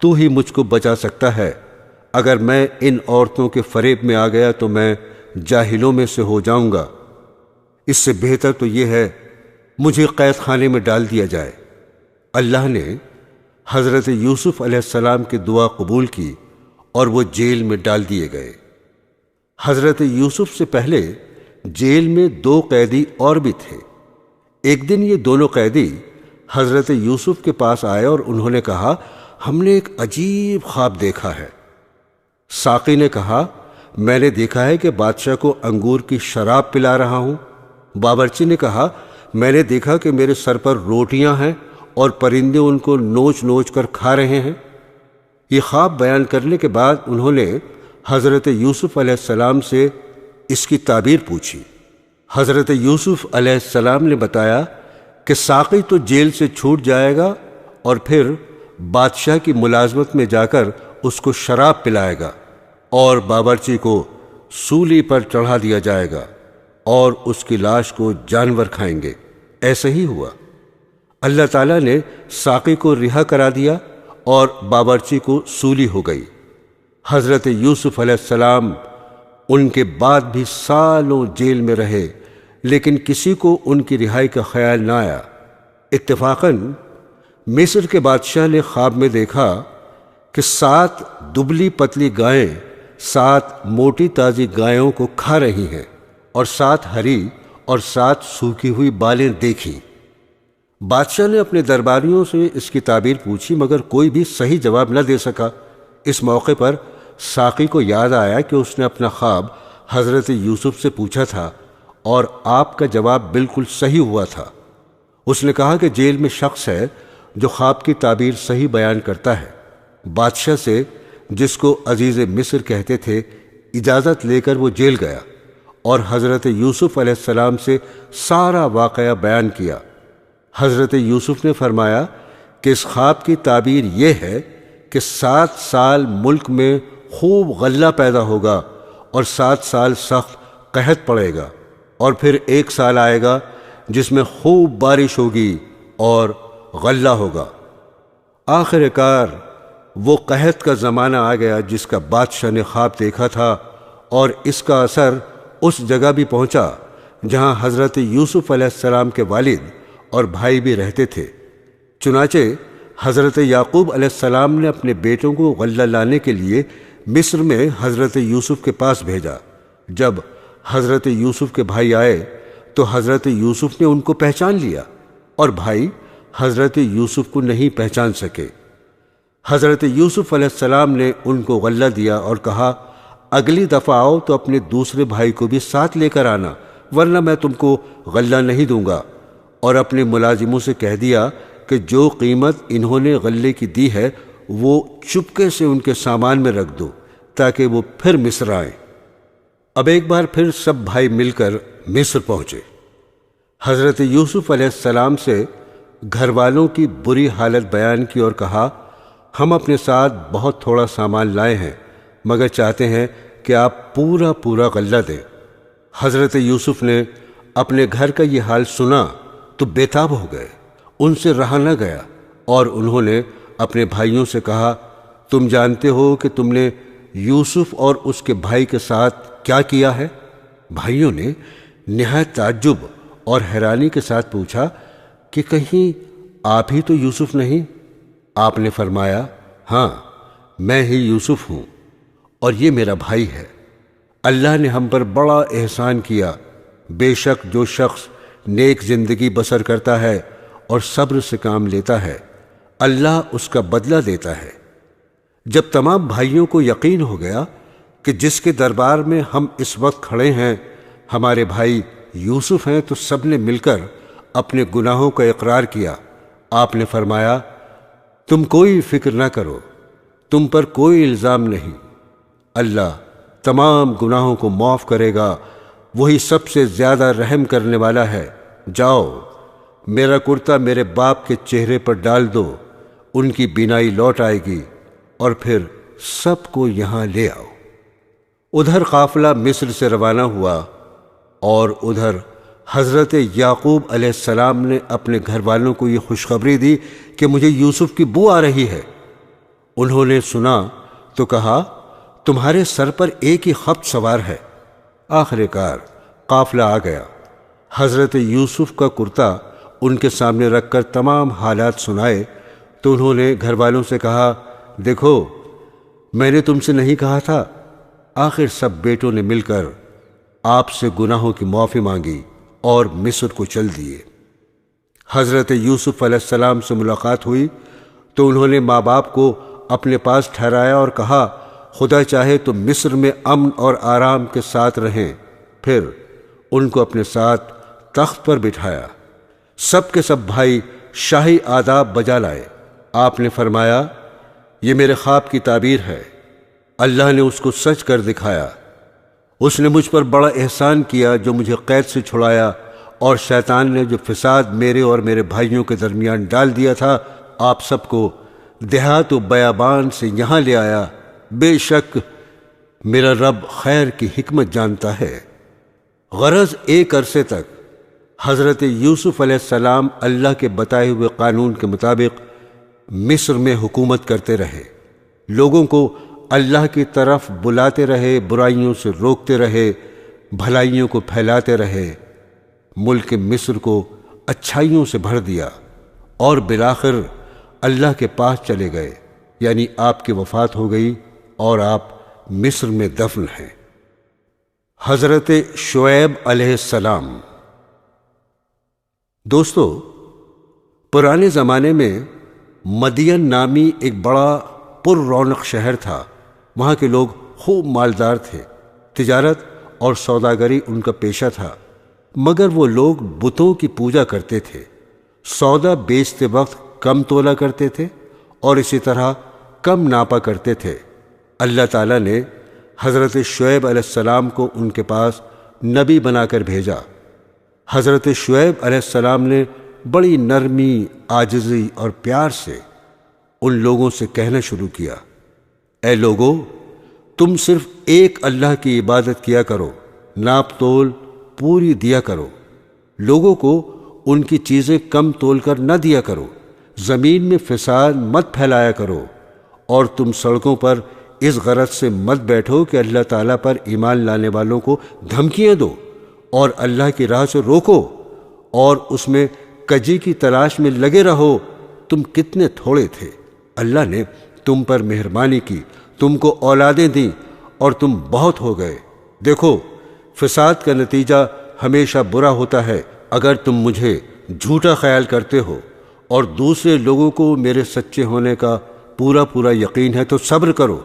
تو ہی مجھ کو بچا سکتا ہے، اگر میں ان عورتوں کے فریب میں آ گیا تو میں جاہلوں میں سے ہو جاؤں گا، اس سے بہتر تو یہ ہے مجھے قید خانے میں ڈال دیا جائے۔ اللہ نے حضرت یوسف علیہ السلام کی دعا قبول کی اور وہ جیل میں ڈال دیے گئے۔ حضرت یوسف سے پہلے جیل میں 2 قیدی اور بھی تھے۔ ایک دن یہ دونوں قیدی حضرت یوسف کے پاس آئے اور انہوں نے کہا، ہم نے ایک عجیب خواب دیکھا ہے۔ ساقی نے کہا، میں نے دیکھا ہے کہ بادشاہ کو انگور کی شراب پلا رہا ہوں۔ باورچی نے کہا، میں نے دیکھا کہ میرے سر پر روٹیاں ہیں اور پرندے ان کو نوچ نوچ کر کھا رہے ہیں۔ یہ خواب بیان کرنے کے بعد انہوں نے حضرت یوسف علیہ السلام سے اس کی تعبیر پوچھی۔ حضرت یوسف علیہ السلام نے بتایا کہ ساقی تو جیل سے چھوٹ جائے گا اور پھر بادشاہ کی ملازمت میں جا کر اس کو شراب پلائے گا اور باورچی کو سولی پر چڑھا دیا جائے گا اور اس کی لاش کو جانور کھائیں گے۔ ایسا ہی ہوا۔ اللہ تعالیٰ نے ساقی کو رہا کرا دیا اور باورچی کو سولی ہو گئی۔ حضرت یوسف علیہ السلام ان کے بعد بھی سالوں جیل میں رہے، لیکن کسی کو ان کی رہائی کا خیال نہ آیا۔ اتفاقاً مصر کے بادشاہ نے خواب میں دیکھا کہ 7 دبلی پتلی گائیں 7 موٹی تازی گایوں کو کھا رہی ہیں اور 7 ہری اور 7 سوکھی ہوئی بالیں دیکھیں۔ بادشاہ نے اپنے درباریوں سے اس کی تعبیر پوچھی مگر کوئی بھی صحیح جواب نہ دے سکا۔ اس موقع پر ساقی کو یاد آیا کہ اس نے اپنا خواب حضرت یوسف سے پوچھا تھا اور آپ کا جواب بالکل صحیح ہوا تھا۔ اس نے کہا کہ جیل میں شخص ہے جو خواب کی تعبیر صحیح بیان کرتا ہے۔ بادشاہ سے، جس کو عزیز مصر کہتے تھے، اجازت لے کر وہ جیل گیا اور حضرت یوسف علیہ السلام سے سارا واقعہ بیان کیا۔ حضرت یوسف نے فرمایا کہ اس خواب کی تعبیر یہ ہے کہ 7 سال ملک میں خوب غلہ پیدا ہوگا اور 7 سال سخت قحط پڑے گا، اور پھر 1 سال آئے گا جس میں خوب بارش ہوگی اور غلہ ہوگا۔ آخر کار وہ قحط کا زمانہ آ گیا جس کا بادشاہ نے خواب دیکھا تھا، اور اس کا اثر اس جگہ بھی پہنچا جہاں حضرت یوسف علیہ السلام کے والد اور بھائی بھی رہتے تھے۔ چنانچہ حضرت یعقوب علیہ السلام نے اپنے بیٹوں کو غلہ لانے کے لیے مصر میں حضرت یوسف کے پاس بھیجا۔ جب حضرت یوسف کے بھائی آئے تو حضرت یوسف نے ان کو پہچان لیا اور بھائی حضرت یوسف کو نہیں پہچان سکے۔ حضرت یوسف علیہ السلام نے ان کو غلہ دیا اور کہا، اگلی دفعہ آؤ تو اپنے دوسرے بھائی کو بھی ساتھ لے کر آنا، ورنہ میں تم کو غلہ نہیں دوں گا۔ اور اپنے ملازموں سے کہہ دیا کہ جو قیمت انہوں نے غلے کی دی ہے وہ چپکے سے ان کے سامان میں رکھ دو تاکہ وہ پھر مصر آئیں۔ اب ایک بار پھر سب بھائی مل کر مصر پہنچے۔ حضرت یوسف علیہ السلام سے گھر والوں کی بری حالت بیان کی اور کہا، ہم اپنے ساتھ بہت تھوڑا سامان لائے ہیں مگر چاہتے ہیں کہ آپ پورا غلہ دیں۔ حضرت یوسف نے اپنے گھر کا یہ حال سنا تو بے تاب ہو گئے، ان سے رہا نہ گیا اور انہوں نے اپنے بھائیوں سے کہا، تم جانتے ہو کہ تم نے یوسف اور اس کے بھائی کے ساتھ کیا کیا ہے؟ بھائیوں نے نہایت تعجب اور حیرانی کے ساتھ پوچھا کہ کہیں آپ ہی تو یوسف نہیں؟ آپ نے فرمایا، ہاں میں ہی یوسف ہوں اور یہ میرا بھائی ہے۔ اللہ نے ہم پر بڑا احسان کیا۔ بے شک جو شخص نیک زندگی بسر کرتا ہے اور صبر سے کام لیتا ہے، اللہ اس کا بدلہ دیتا ہے۔ جب تمام بھائیوں کو یقین ہو گیا کہ جس کے دربار میں ہم اس وقت کھڑے ہیں ہمارے بھائی یوسف ہیں، تو سب نے مل کر اپنے گناہوں کا اقرار کیا۔ آپ نے فرمایا، تم کوئی فکر نہ کرو، تم پر کوئی الزام نہیں، اللہ تمام گناہوں کو معاف کرے گا، وہی سب سے زیادہ رحم کرنے والا ہے۔ جاؤ، میرا کرتا میرے باپ کے چہرے پر ڈال دو، ان کی بینائی لوٹ آئے گی، اور پھر سب کو یہاں لے آؤ۔ ادھر قافلہ مصر سے روانہ ہوا اور ادھر حضرت یعقوب علیہ السلام نے اپنے گھر والوں کو یہ خوشخبری دی کہ مجھے یوسف کی بو آ رہی ہے۔ انہوں نے سنا تو کہا تمہارے سر پر ایک ہی خبط سوار ہے۔ آخر کار قافلہ آ گیا۔ حضرت یوسف کا کرتا ان کے سامنے رکھ کر تمام حالات سنائے تو انہوں نے گھر والوں سے کہا دیکھو میں نے تم سے نہیں کہا تھا۔ آخر سب بیٹوں نے مل کر آپ سے گناہوں کی معافی مانگی اور مصر کو چل دیے۔ حضرت یوسف علیہ السلام سے ملاقات ہوئی تو انہوں نے ماں باپ کو اپنے پاس ٹھہرایا اور کہا خدا چاہے تو مصر میں امن اور آرام کے ساتھ رہیں۔ پھر ان کو اپنے ساتھ تخت پر بٹھایا۔ سب کے سب بھائی شاہی آداب بجا لائے۔ آپ نے فرمایا یہ میرے خواب کی تعبیر ہے، اللہ نے اس کو سچ کر دکھایا۔ اس نے مجھ پر بڑا احسان کیا جو مجھے قید سے چھڑایا، اور شیطان نے جو فساد میرے اور میرے بھائیوں کے درمیان ڈال دیا تھا آپ سب کو دیہات و بیابان سے یہاں لے آیا۔ بے شک میرا رب خیر کی حکمت جانتا ہے۔ غرض ایک عرصے تک حضرت یوسف علیہ السلام اللہ کے بتائے ہوئے قانون کے مطابق مصر میں حکومت کرتے رہے، لوگوں کو اللہ کی طرف بلاتے رہے، برائیوں سے روکتے رہے، بھلائیوں کو پھیلاتے رہے، ملک مصر کو اچھائیوں سے بھر دیا، اور بالآخر اللہ کے پاس چلے گئے، یعنی آپ کی وفات ہو گئی اور آپ مصر میں دفن ہیں۔ حضرت شعیب علیہ السلام۔ دوستو، پرانے زمانے میں مدین نامی ایک بڑا پر رونق شہر تھا۔ وہاں کے لوگ خوب مالدار تھے، تجارت اور سوداگری ان کا پیشہ تھا، مگر وہ لوگ بتوں کی پوجا کرتے تھے، سودا بیچتے وقت کم تولا کرتے تھے اور اسی طرح کم ناپا کرتے تھے۔ اللہ تعالیٰ نے حضرت شعیب علیہ السلام کو ان کے پاس نبی بنا کر بھیجا۔ حضرت شعیب علیہ السلام نے بڑی نرمی، عاجزی اور پیار سے ان لوگوں سے کہنا شروع کیا، اے لوگو، تم صرف ایک اللہ کی عبادت کیا کرو، ناپ تول پوری دیا کرو، لوگوں کو ان کی چیزیں کم تول کر نہ دیا کرو، زمین میں فساد مت پھیلایا کرو، اور تم سڑکوں پر اس غرض سے مت بیٹھو کہ اللہ تعالیٰ پر ایمان لانے والوں کو دھمکیاں دو اور اللہ کی راہ سے روکو، اور اس میں کجی کی تلاش میں لگے رہو۔ تم کتنے تھوڑے تھے، اللہ نے تم پر مہربانی کی، تم کو اولادیں دیں اور تم بہت ہو گئے۔ دیکھو، فساد کا نتیجہ ہمیشہ برا ہوتا ہے۔ اگر تم مجھے جھوٹا خیال کرتے ہو اور دوسرے لوگوں کو میرے سچے ہونے کا پورا یقین ہے تو صبر کرو،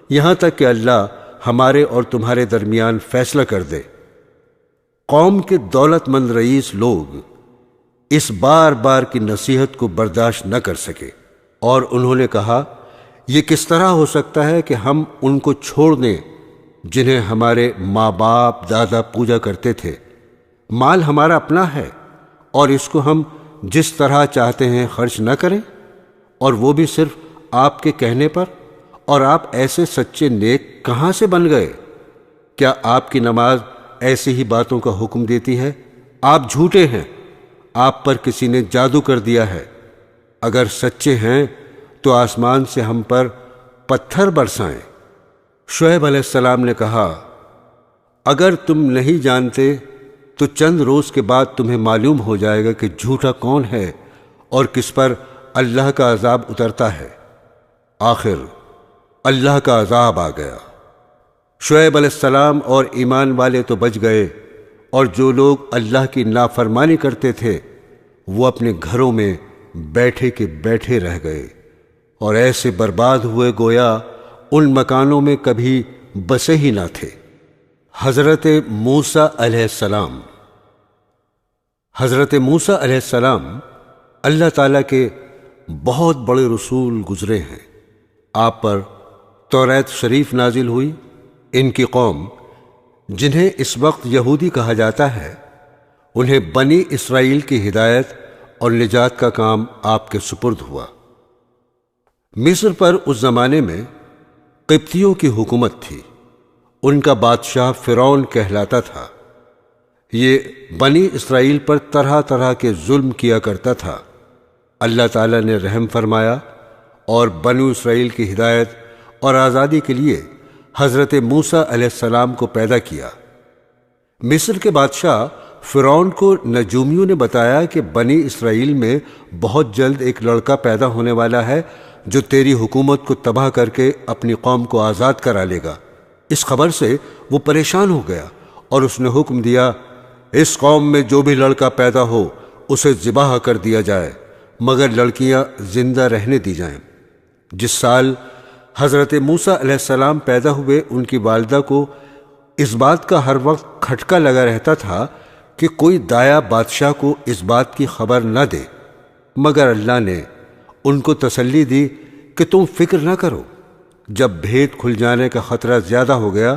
یہاں تک کہ اللہ ہمارے اور تمہارے درمیان فیصلہ کر دے۔ قوم کے دولت مند رئیس لوگ اس بار بار کی نصیحت کو برداشت نہ کر سکے، اور انہوں نے کہا یہ کس طرح ہو سکتا ہے کہ ہم ان کو چھوڑ دیں جنہیں ہمارے ماں باپ دادا پوجا کرتے تھے؟ مال ہمارا اپنا ہے اور اس کو ہم جس طرح چاہتے ہیں خرچ نہ کریں، اور وہ بھی صرف آپ کے کہنے پر؟ اور آپ ایسے سچے نیک کہاں سے بن گئے؟ کیا آپ کی نماز ایسی ہی باتوں کا حکم دیتی ہے؟ آپ جھوٹے ہیں، آپ پر کسی نے جادو کر دیا ہے۔ اگر سچے ہیں تو آسمان سے ہم پر پتھر برسائیں۔ شعیب علیہ السلام نے کہا اگر تم نہیں جانتے تو چند روز کے بعد تمہیں معلوم ہو جائے گا کہ جھوٹا کون ہے اور کس پر اللہ کا عذاب اترتا ہے۔ آخر اللہ کا عذاب آ گیا۔ شعیب علیہ السلام اور ایمان والے تو بچ گئے، اور جو لوگ اللہ کی نافرمانی کرتے تھے وہ اپنے گھروں میں بیٹھے کے بیٹھے رہ گئے، اور ایسے برباد ہوئے گویا ان مکانوں میں کبھی بسے ہی نہ تھے۔ حضرت موسیٰ علیہ السلام۔ حضرت موسیٰ علیہ السلام اللہ تعالیٰ کے بہت بڑے رسول گزرے ہیں۔ آپ پر توریت شریف نازل ہوئی۔ ان کی قوم، جنہیں اس وقت یہودی کہا جاتا ہے، انہیں بنی اسرائیل کی ہدایت اور نجات کا کام آپ کے سپرد ہوا۔ مصر پر اس زمانے میں قبطیوں کی حکومت تھی۔ ان کا بادشاہ فرعون کہلاتا تھا۔ یہ بنی اسرائیل پر طرح طرح کے ظلم کیا کرتا تھا۔ اللہ تعالیٰ نے رحم فرمایا اور بنو اسرائیل کی ہدایت اور آزادی کے لیے حضرت موسیٰ علیہ السلام کو پیدا کیا۔ مصر کے بادشاہ فرعون کو نجومیوں نے بتایا کہ بنی اسرائیل میں بہت جلد ایک لڑکا پیدا ہونے والا ہے جو تیری حکومت کو تباہ کر کے اپنی قوم کو آزاد کرا لے گا۔ اس خبر سے وہ پریشان ہو گیا اور اس نے حکم دیا، اس قوم میں جو بھی لڑکا پیدا ہو اسے ذبح کر دیا جائے، مگر لڑکیاں زندہ رہنے دی جائیں۔ جس سال حضرت موسیٰ علیہ السلام پیدا ہوئے، ان کی والدہ کو اس بات کا ہر وقت کھٹکا لگا رہتا تھا کہ کوئی دایا بادشاہ کو اس بات کی خبر نہ دے، مگر اللہ نے ان کو تسلی دی کہ تم فکر نہ کرو۔ جب بھید کھل جانے کا خطرہ زیادہ ہو گیا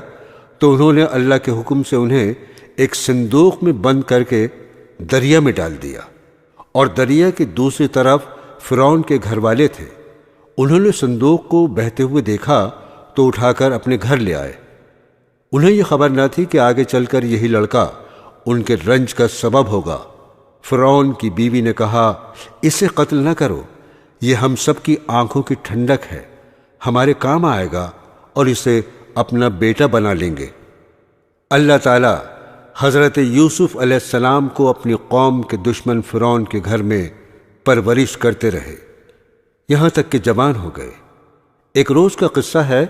تو انہوں نے اللہ کے حکم سے انہیں ایک صندوق میں بند کر کے دریا میں ڈال دیا، اور دریا کی دوسری طرف فرعون کے گھر والے تھے۔ انہوں نے صندوق کو بہتے ہوئے دیکھا تو اٹھا کر اپنے گھر لے آئے۔ انہیں یہ خبر نہ تھی کہ آگے چل کر یہی لڑکا ان کے رنج کا سبب ہوگا۔ فرعون کی بیوی نے کہا، اسے قتل نہ کرو، یہ ہم سب کی آنکھوں کی ٹھنڈک ہے، ہمارے کام آئے گا اور اسے اپنا بیٹا بنا لیں گے۔ اللہ تعالی حضرت یوسف علیہ السلام کو اپنی قوم کے دشمن فرعون کے گھر میں پرورش کرتے رہے، یہاں تک کہ جوان ہو گئے۔ ایک روز کا قصہ ہے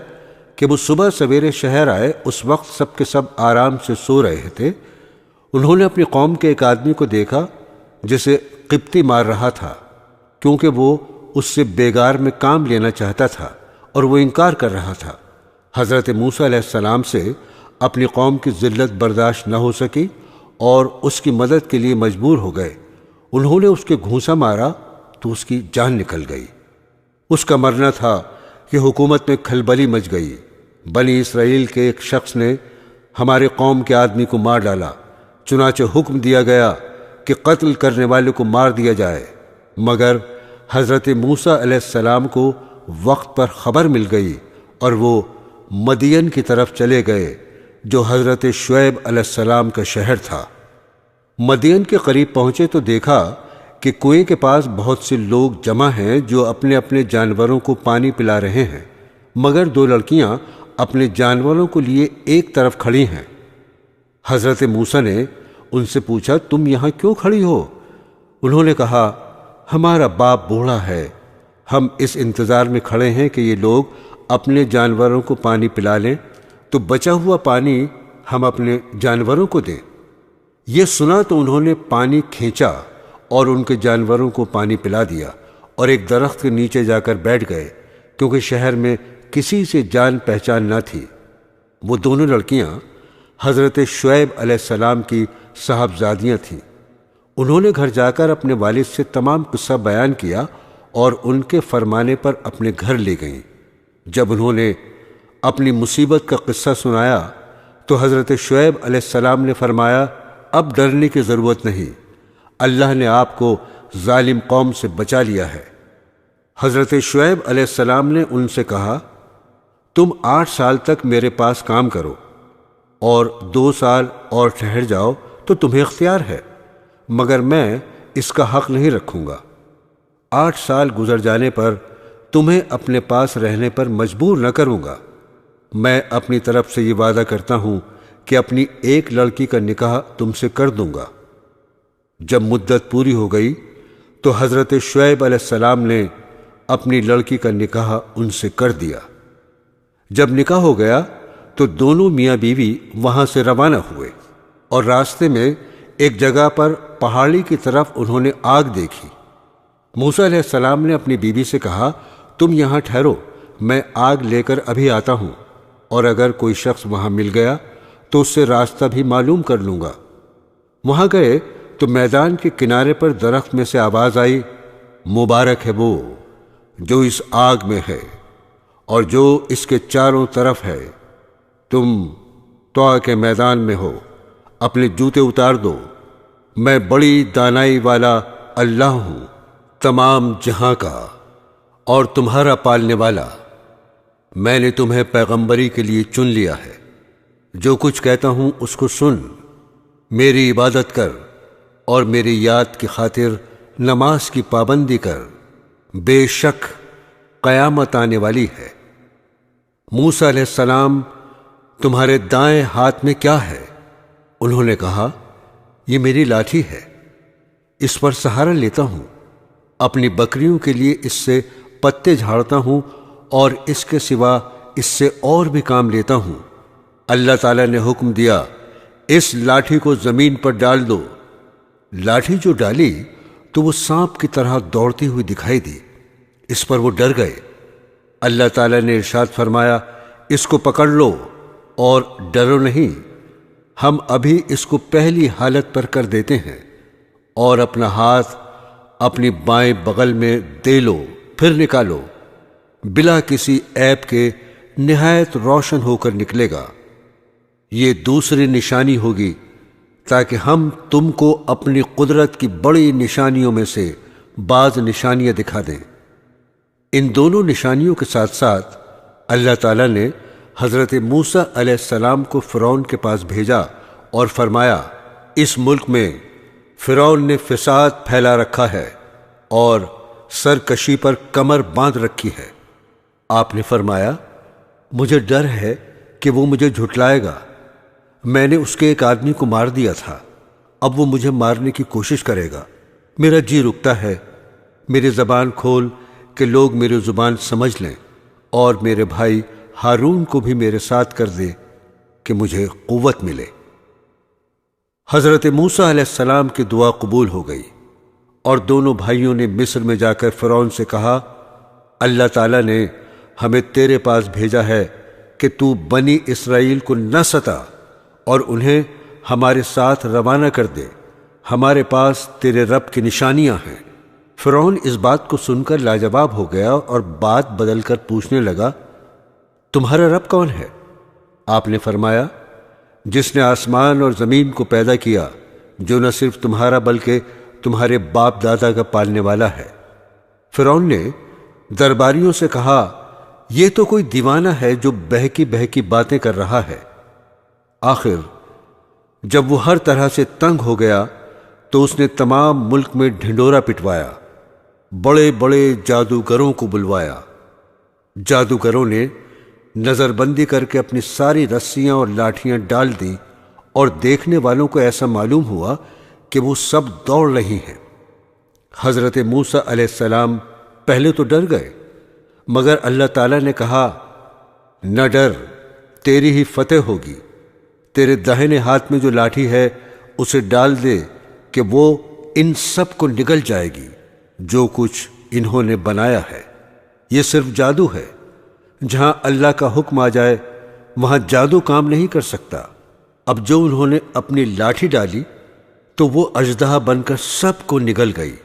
کہ وہ صبح سویرے شہر آئے، اس وقت سب کے سب آرام سے سو رہے تھے۔ انہوں نے اپنی قوم کے ایک آدمی کو دیکھا جسے قبطی مار رہا تھا، کیونکہ وہ اس سے بیگار میں کام لینا چاہتا تھا اور وہ انکار کر رہا تھا۔ حضرت موسیٰ علیہ السلام سے اپنی قوم کی ذلت برداشت نہ ہو سکی اور اس کی مدد کے لیے مجبور ہو گئے۔ انہوں نے اس کے گھونسا مارا تو اس کی جان نکل گئی۔ اس کا مرنا تھا کہ حکومت میں کھلبلی مچ گئی۔ بنی اسرائیل کے ایک شخص نے ہمارے قوم کے آدمی کو مار ڈالا، چنانچہ حکم دیا گیا کہ قتل کرنے والے کو مار دیا جائے، مگر حضرت موسیٰ علیہ السلام کو وقت پر خبر مل گئی اور وہ مدین کی طرف چلے گئے جو حضرت شعیب علیہ السلام کا شہر تھا۔ مدین کے قریب پہنچے تو دیکھا کہ کنویں کے پاس بہت سے لوگ جمع ہیں جو اپنے اپنے جانوروں کو پانی پلا رہے ہیں، مگر دو لڑکیاں اپنے جانوروں کو لیے ایک طرف کھڑی ہیں۔ حضرت موسیٰ نے ان سے پوچھا، تم یہاں کیوں کھڑی ہو؟ انہوں نے کہا، ہمارا باپ بوڑھا ہے، ہم اس انتظار میں کھڑے ہیں کہ یہ لوگ اپنے جانوروں کو پانی پلا لیں تو بچا ہوا پانی ہم اپنے جانوروں کو دیں۔ یہ سنا تو انہوں نے پانی کھینچا اور ان کے جانوروں کو پانی پلا دیا اور ایک درخت کے نیچے جا کر بیٹھ گئے، کیونکہ شہر میں کسی سے جان پہچان نہ تھی۔ وہ دونوں لڑکیاں حضرت شعیب علیہ السلام کی صاحبزادیاں تھیں۔ انہوں نے گھر جا کر اپنے والد سے تمام قصہ بیان کیا اور ان کے فرمانے پر اپنے گھر لے گئیں۔ جب انہوں نے اپنی مصیبت کا قصہ سنایا تو حضرت شعیب علیہ السلام نے فرمایا، اب ڈرنے کی ضرورت نہیں، اللہ نے آپ کو ظالم قوم سے بچا لیا ہے۔ حضرت شعیب علیہ السلام نے ان سے کہا، تم 8 سال تک میرے پاس کام کرو اور 2 سال اور ٹھہر جاؤ تو تمہیں اختیار ہے، مگر میں اس کا حق نہیں رکھوں گا۔ 8 سال گزر جانے پر تمہیں اپنے پاس رہنے پر مجبور نہ کروں گا۔ میں اپنی طرف سے یہ وعدہ کرتا ہوں کہ اپنی ایک لڑکی کا نکاح تم سے کر دوں گا۔ جب مدت پوری ہو گئی تو حضرت شعیب علیہ السلام نے اپنی لڑکی کا نکاح ان سے کر دیا۔ جب نکاح ہو گیا تو دونوں میاں بیوی وہاں سے روانہ ہوئے اور راستے میں ایک جگہ پر پہاڑی کی طرف انہوں نے آگ دیکھی۔ موسیٰ علیہ السلام نے اپنی بیوی سے کہا، تم یہاں ٹھہرو، میں آگ لے کر ابھی آتا ہوں، اور اگر کوئی شخص وہاں مل گیا تو اس سے راستہ بھی معلوم کر لوں گا۔ وہاں گئے تو میدان کے کنارے پر درخت میں سے آواز آئی، مبارک ہے وہ جو اس آگ میں ہے اور جو اس کے چاروں طرف ہے۔ تم طوع کے میدان میں ہو، اپنے جوتے اتار دو، میں بڑی دانائی والا اللہ ہوں، تمام جہاں کا اور تمہارا پالنے والا۔ میں نے تمہیں پیغمبری کے لیے چن لیا ہے، جو کچھ کہتا ہوں اس کو سن، میری عبادت کر اور میری یاد کی خاطر نماز کی پابندی کر، بے شک قیامت آنے والی ہے۔ موسیٰ علیہ السلام، تمہارے دائیں ہاتھ میں کیا ہے؟ انہوں نے کہا، یہ میری لاٹھی ہے، اس پر سہارا لیتا ہوں، اپنی بکریوں کے لیے اس سے پتے جھاڑتا ہوں اور اس کے سوا اس سے اور بھی کام لیتا ہوں۔ اللہ تعالیٰ نے حکم دیا، اس لاٹھی کو زمین پر ڈال دو۔ لاٹھی جو ڈالی تو وہ سانپ کی طرح دوڑتی ہوئی دکھائی دی۔ اس پر وہ ڈر گئے۔ اللہ تعالیٰ نے ارشاد فرمایا، اس کو پکڑ لو اور ڈرو نہیں، ہم ابھی اس کو پہلی حالت پر کر دیتے ہیں، اور اپنا ہاتھ اپنی بائیں بغل میں دے لو، پھر نکالو، بلا کسی عیب کے نہایت روشن ہو کر نکلے گا۔ یہ دوسری نشانی ہوگی تاکہ ہم تم کو اپنی قدرت کی بڑی نشانیوں میں سے بعض نشانیاں دکھا دیں۔ ان دونوں نشانیوں کے ساتھ ساتھ اللہ تعالیٰ نے حضرت موسیٰ علیہ السلام کو فرعون کے پاس بھیجا اور فرمایا، اس ملک میں فرعون نے فساد پھیلا رکھا ہے اور سرکشی پر کمر باندھ رکھی ہے۔ آپ نے فرمایا، مجھے ڈر ہے کہ وہ مجھے جھٹلائے گا۔ میں نے اس کے ایک آدمی کو مار دیا تھا، اب وہ مجھے مارنے کی کوشش کرے گا۔ میرا جی رکتا ہے، میری زبان کھول کہ لوگ میری زبان سمجھ لیں، اور میرے بھائی ہارون کو بھی میرے ساتھ کر دے کہ مجھے قوت ملے۔ حضرت موسیٰ علیہ السلام کی دعا قبول ہو گئی، اور دونوں بھائیوں نے مصر میں جا کر فرعون سے کہا، اللہ تعالیٰ نے ہمیں تیرے پاس بھیجا ہے کہ تو بنی اسرائیل کو نہ ستا اور انہیں ہمارے ساتھ روانہ کر دے، ہمارے پاس تیرے رب کی نشانیاں ہیں۔ فرعون اس بات کو سن کر لاجواب ہو گیا اور بات بدل کر پوچھنے لگا، تمہارا رب کون ہے؟ آپ نے فرمایا، جس نے آسمان اور زمین کو پیدا کیا، جو نہ صرف تمہارا بلکہ تمہارے باپ دادا کا پالنے والا ہے۔ فرعون نے درباریوں سے کہا، یہ تو کوئی دیوانہ ہے جو بہکی بہکی باتیں کر رہا ہے۔ آخر جب وہ ہر طرح سے تنگ ہو گیا تو اس نے تمام ملک میں ڈھنڈورا پٹوایا، بڑے بڑے جادوگروں کو بلوایا۔ جادوگروں نے نظر بندی کر کے اپنی ساری رسیاں اور لاٹھیاں ڈال دیں، اور دیکھنے والوں کو ایسا معلوم ہوا کہ وہ سب دوڑ رہی ہیں۔ حضرت موسیٰ علیہ السلام پہلے تو ڈر گئے، مگر اللہ تعالیٰ نے کہا، نہ ڈر، تیری ہی فتح ہوگی۔ تیرے داہنے ہاتھ میں جو لاٹھی ہے اسے ڈال دے کہ وہ ان سب کو نگل جائے گی جو کچھ انہوں نے بنایا ہے۔ یہ صرف جادو ہے، جہاں اللہ کا حکم آ جائے وہاں جادو کام نہیں کر سکتا۔ اب جو انہوں نے اپنی لاٹھی ڈالی تو وہ اژدہا بن کر سب کو نگل گئی۔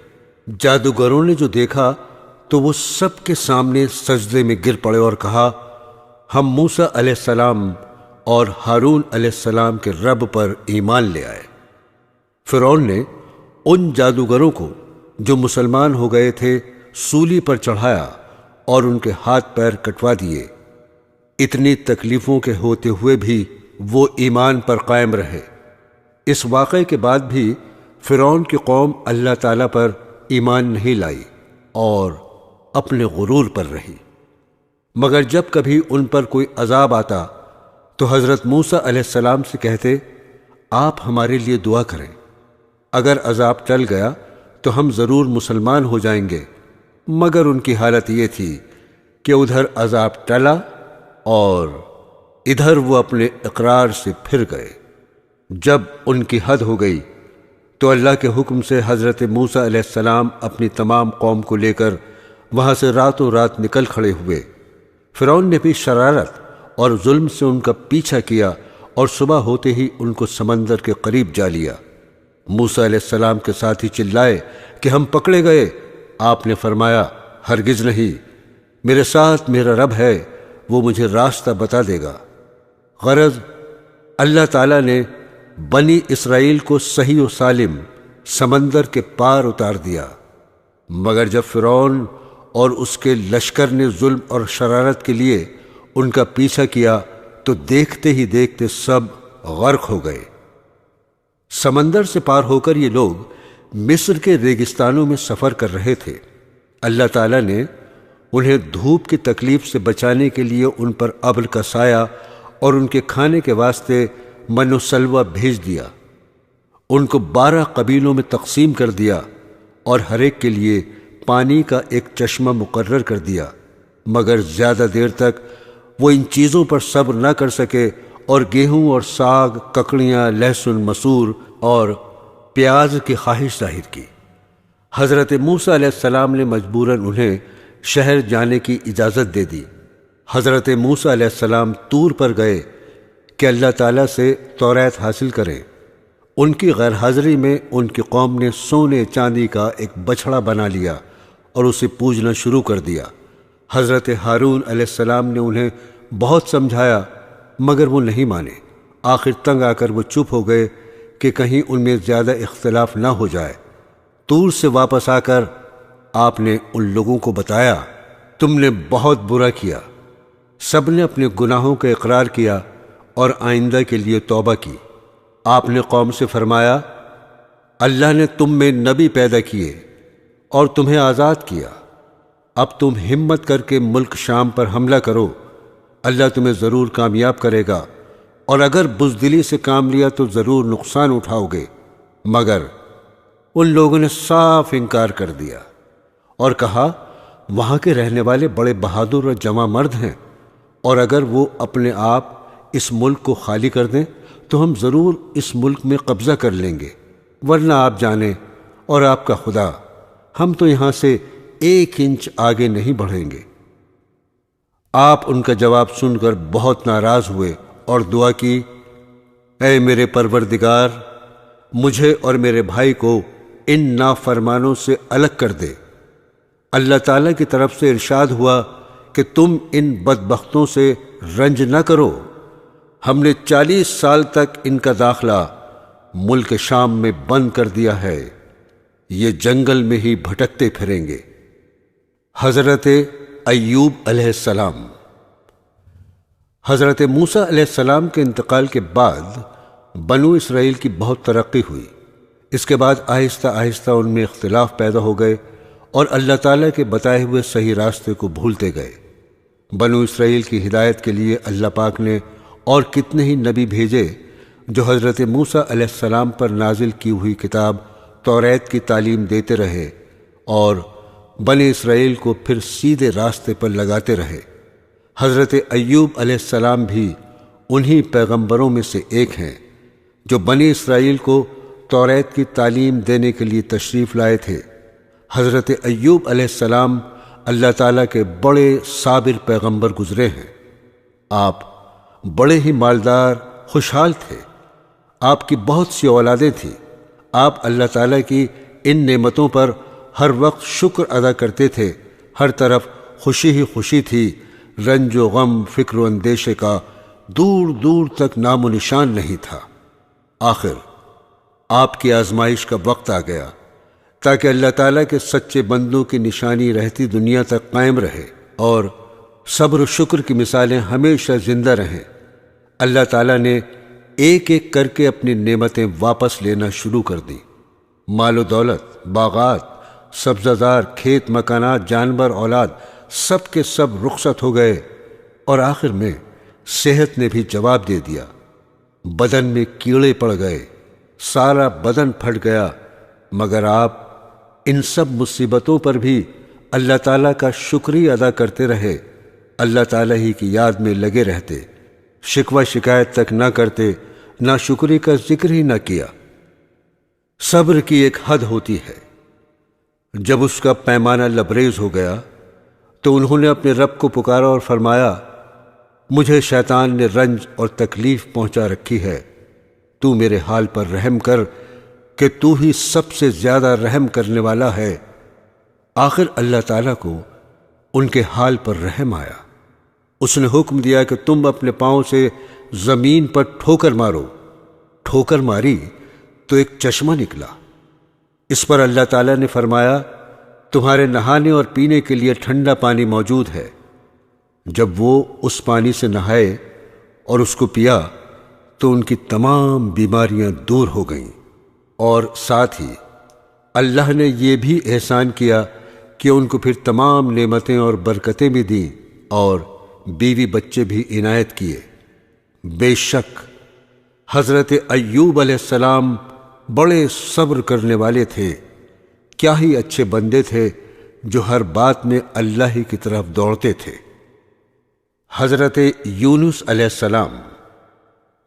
جادوگروں نے جو دیکھا تو وہ سب کے سامنے سجدے میں گر پڑے اور کہا، ہم موسیٰ علیہ السلام اور ہارون علیہ السلام کے رب پر ایمان لے آئے۔ فرعون نے ان جادوگروں کو جو مسلمان ہو گئے تھے سولی پر چڑھایا اور ان کے ہاتھ پیر کٹوا دیے۔ اتنی تکلیفوں کے ہوتے ہوئے بھی وہ ایمان پر قائم رہے۔ اس واقعے کے بعد بھی فرعون کی قوم اللہ تعالیٰ پر ایمان نہیں لائی اور اپنے غرور پر رہی، مگر جب کبھی ان پر کوئی عذاب آتا تو حضرت موسیٰ علیہ السلام سے کہتے، آپ ہمارے لیے دعا کریں، اگر عذاب ٹل گیا تو ہم ضرور مسلمان ہو جائیں گے۔ مگر ان کی حالت یہ تھی کہ ادھر عذاب ٹلا اور ادھر وہ اپنے اقرار سے پھر گئے۔ جب ان کی حد ہو گئی تو اللہ کے حکم سے حضرت موسیٰ علیہ السلام اپنی تمام قوم کو لے کر وہاں سے راتوں رات نکل کھڑے ہوئے۔ فرعون نے بھی شرارت اور ظلم سے ان کا پیچھا کیا اور صبح ہوتے ہی ان کو سمندر کے قریب جا لیا۔ موسیٰ علیہ السلام کے ساتھی چلائے کہ ہم پکڑے گئے۔ آپ نے فرمایا، ہرگز نہیں، میرے ساتھ میرا رب ہے، وہ مجھے راستہ بتا دے گا۔ غرض اللہ تعالیٰ نے بنی اسرائیل کو صحیح و سالم سمندر کے پار اتار دیا، مگر جب فرعون اور اس کے لشکر نے ظلم اور شرارت کے لیے ان کا پیچھا کیا تو دیکھتے ہی دیکھتے سب غرق ہو گئے۔ سمندر سے پار ہو کر یہ لوگ مصر کے ریگستانوں میں سفر کر رہے تھے۔ اللہ تعالیٰ نے انہیں دھوپ کی تکلیف سے بچانے کے لیے ان پر ابر کا سایہ اور ان کے کھانے کے واسطے من و سلوہ بھیج دیا۔ ان کو 12 قبیلوں میں تقسیم کر دیا اور ہر ایک کے لیے پانی کا ایک چشمہ مقرر کر دیا، مگر زیادہ دیر تک وہ ان چیزوں پر صبر نہ کر سکے اور گیہوں اور ساگ، ککڑیاں، لہسن، مسور اور پیاز کی خواہش ظاہر کی۔ حضرت موسیٰ علیہ السلام نے مجبوراً انہیں شہر جانے کی اجازت دے دی۔ حضرت موسیٰ علیہ السلام طور پر گئے کہ اللہ تعالیٰ سے توریت حاصل کریں۔ ان کی غیر حاضری میں ان کی قوم نے سونے چاندی کا ایک بچھڑا بنا لیا اور اسے پوجنا شروع کر دیا۔ حضرت ہارون علیہ السلام نے انہیں بہت سمجھایا مگر وہ نہیں مانے۔ آخر تنگ آ کر وہ چپ ہو گئے کہ کہیں ان میں زیادہ اختلاف نہ ہو جائے۔ طور سے واپس آ کر آپ نے ان لوگوں کو بتایا، تم نے بہت برا کیا۔ سب نے اپنے گناہوں کا اقرار کیا اور آئندہ کے لیے توبہ کی۔ آپ نے قوم سے فرمایا، اللہ نے تم میں نبی پیدا کیے اور تمہیں آزاد کیا۔ اب تم ہمت کر کے ملک شام پر حملہ کرو، اللہ تمہیں ضرور کامیاب کرے گا، اور اگر بزدلی سے کام لیا تو ضرور نقصان اٹھاؤ گے۔ مگر ان لوگوں نے صاف انکار کر دیا اور کہا، وہاں کے رہنے والے بڑے بہادر اور جواں مرد ہیں، اور اگر وہ اپنے آپ اس ملک کو خالی کر دیں تو ہم ضرور اس ملک میں قبضہ کر لیں گے، ورنہ آپ جانیں اور آپ کا خدا، ہم تو یہاں سے 1 انچ آگے نہیں بڑھیں گے۔ آپ ان کا جواب سن کر بہت ناراض ہوئے اور دعا کی، اے میرے پروردگار، مجھے اور میرے بھائی کو ان نافرمانوں سے الگ کر دے۔ اللہ تعالیٰ کی طرف سے ارشاد ہوا کہ تم ان بدبختوں سے رنج نہ کرو، ہم نے 40 سال تک ان کا داخلہ ملک شام میں بند کر دیا ہے، یہ جنگل میں ہی بھٹکتے پھریں گے۔ حضرت ایوب علیہ السلام۔ حضرت موسیٰ علیہ السلام کے انتقال کے بعد بنو اسرائیل کی بہت ترقی ہوئی۔ اس کے بعد آہستہ آہستہ ان میں اختلاف پیدا ہو گئے اور اللہ تعالیٰ کے بتائے ہوئے صحیح راستے کو بھولتے گئے۔ بنو اسرائیل کی ہدایت کے لیے اللہ پاک نے اور کتنے ہی نبی بھیجے جو حضرت موسیٰ علیہ السلام پر نازل کی ہوئی کتاب توریت کی تعلیم دیتے رہے اور بنی اسرائیل کو پھر سیدھے راستے پر لگاتے رہے۔ حضرت ایوب علیہ السلام بھی انہی پیغمبروں میں سے ایک ہیں جو بنی اسرائیل کو توریت کی تعلیم دینے کے لیے تشریف لائے تھے۔ حضرت ایوب علیہ السلام اللہ تعالیٰ کے بڑے صابر پیغمبر گزرے ہیں۔ آپ بڑے ہی مالدار، خوشحال تھے۔ آپ کی بہت سی اولادیں تھیں۔ آپ اللہ تعالیٰ کی ان نعمتوں پر ہر وقت شکر ادا کرتے تھے۔ ہر طرف خوشی ہی خوشی تھی، رنج و غم، فکر و اندیشے کا دور دور تک نام و نشان نہیں تھا۔ آخر آپ کی آزمائش کا وقت آ گیا تاکہ اللہ تعالیٰ کے سچے بندوں کی نشانی رہتی دنیا تک قائم رہے اور صبر و شکر کی مثالیں ہمیشہ زندہ رہیں۔ اللہ تعالیٰ نے ایک ایک کر کے اپنی نعمتیں واپس لینا شروع کر دیں۔ مال و دولت، باغات، سبزہ زار، کھیت مکانات، جانور، اولاد، سب کے سب رخصت ہو گئے، اور آخر میں صحت نے بھی جواب دے دیا۔ بدن میں کیڑے پڑ گئے، سارا بدن پھٹ گیا، مگر آپ ان سب مصیبتوں پر بھی اللہ تعالیٰ کا شکریہ ادا کرتے رہے، اللہ تعالیٰ ہی کی یاد میں لگے رہتے، شکوہ شکایت تک نہ کرتے، نہ شکری کا ذکر ہی نہ کیا۔ صبر کی ایک حد ہوتی ہے، جب اس کا پیمانہ لبریز ہو گیا تو انہوں نے اپنے رب کو پکارا اور فرمایا، مجھے شیطان نے رنج اور تکلیف پہنچا رکھی ہے، تو میرے حال پر رحم کر کہ تو ہی سب سے زیادہ رحم کرنے والا ہے۔ آخر اللہ تعالیٰ کو ان کے حال پر رحم آیا۔ اس نے حکم دیا کہ تم اپنے پاؤں سے زمین پر ٹھوکر مارو۔ ٹھوکر ماری تو ایک چشمہ نکلا۔ اس پر اللہ تعالیٰ نے فرمایا، تمہارے نہانے اور پینے کے لیے ٹھنڈا پانی موجود ہے۔ جب وہ اس پانی سے نہائے اور اس کو پیا تو ان کی تمام بیماریاں دور ہو گئیں۔ اور ساتھ ہی اللہ نے یہ بھی احسان کیا کہ ان کو پھر تمام نعمتیں اور برکتیں بھی دیں اور بیوی بچے بھی عنایت کیے۔ بے شک حضرت ایوب علیہ السلام بڑے صبر کرنے والے تھے، کیا ہی اچھے بندے تھے جو ہر بات میں اللہ ہی کی طرف دوڑتے تھے۔ حضرت یونس علیہ السلام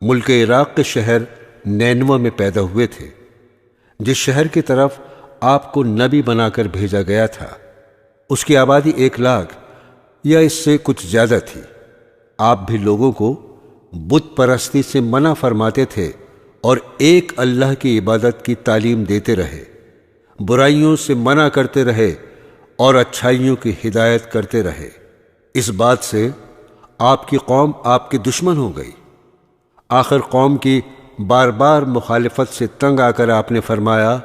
ملک عراق کے شہر نینوہ میں پیدا ہوئے تھے، جس شہر کی طرف آپ کو نبی بنا کر بھیجا گیا تھا۔ اس کی آبادی 1,00,000 یا اس سے کچھ زیادہ تھی۔ آپ بھی لوگوں کو بت پرستی سے منع فرماتے تھے اور ایک اللہ کی عبادت کی تعلیم دیتے رہے، برائیوں سے منع کرتے رہے اور اچھائیوں کی ہدایت کرتے رہے۔ اس بات سے آپ کی قوم آپ کی دشمن ہو گئی۔ آخر قوم کی بار بار مخالفت سے تنگ آ کر آپ نے فرمایا،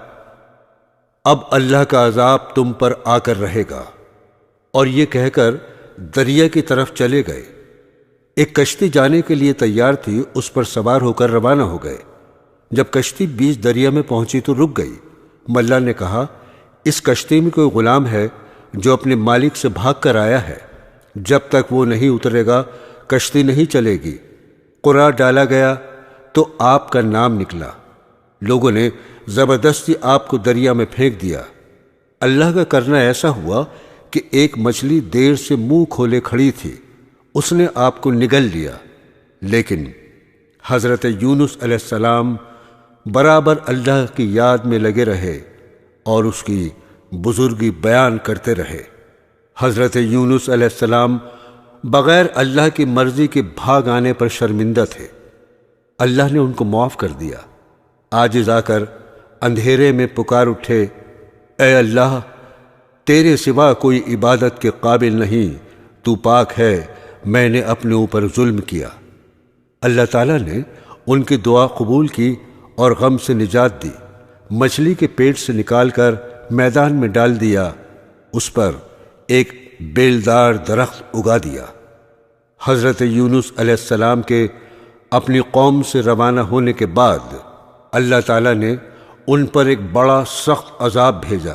اب اللہ کا عذاب تم پر آ کر رہے گا، اور یہ کہہ کر دریا کی طرف چلے گئے۔ ایک کشتی جانے کے لیے تیار تھی، اس پر سوار ہو کر روانہ ہو گئے۔ جب کشتی بیچ دریا میں پہنچی تو رک گئی۔ ملا نے کہا، اس کشتی میں کوئی غلام ہے جو اپنے مالک سے بھاگ کر آیا ہے، جب تک وہ نہیں اترے گا کشتی نہیں چلے گی۔ قرعہ ڈالا گیا تو آپ کا نام نکلا۔ لوگوں نے زبردستی آپ کو دریا میں پھینک دیا۔ اللہ کا کرنا ایسا ہوا کہ ایک مچھلی دیر سے منہ کھولے کھڑی تھی، اس نے آپ کو نگل لیا، لیکن حضرت یونس علیہ السلام برابر اللہ کی یاد میں لگے رہے اور اس کی بزرگی بیان کرتے رہے۔ حضرت یونس علیہ السلام بغیر اللہ کی مرضی کے بھاگ آنے پر شرمندہ تھے۔ اللہ نے ان کو معاف کر دیا۔ عاجز آ کر اندھیرے میں پکار اٹھے، اے اللہ، تیرے سوا کوئی عبادت کے قابل نہیں، تو پاک ہے، میں نے اپنے اوپر ظلم کیا۔ اللہ تعالیٰ نے ان کی دعا قبول کی اور غم سے نجات دی۔ مچھلی کے پیٹ سے نکال کر میدان میں ڈال دیا، اس پر ایک بیلدار درخت اگا دیا۔ حضرت یونس علیہ السلام کے اپنی قوم سے روانہ ہونے کے بعد اللہ تعالیٰ نے ان پر ایک بڑا سخت عذاب بھیجا،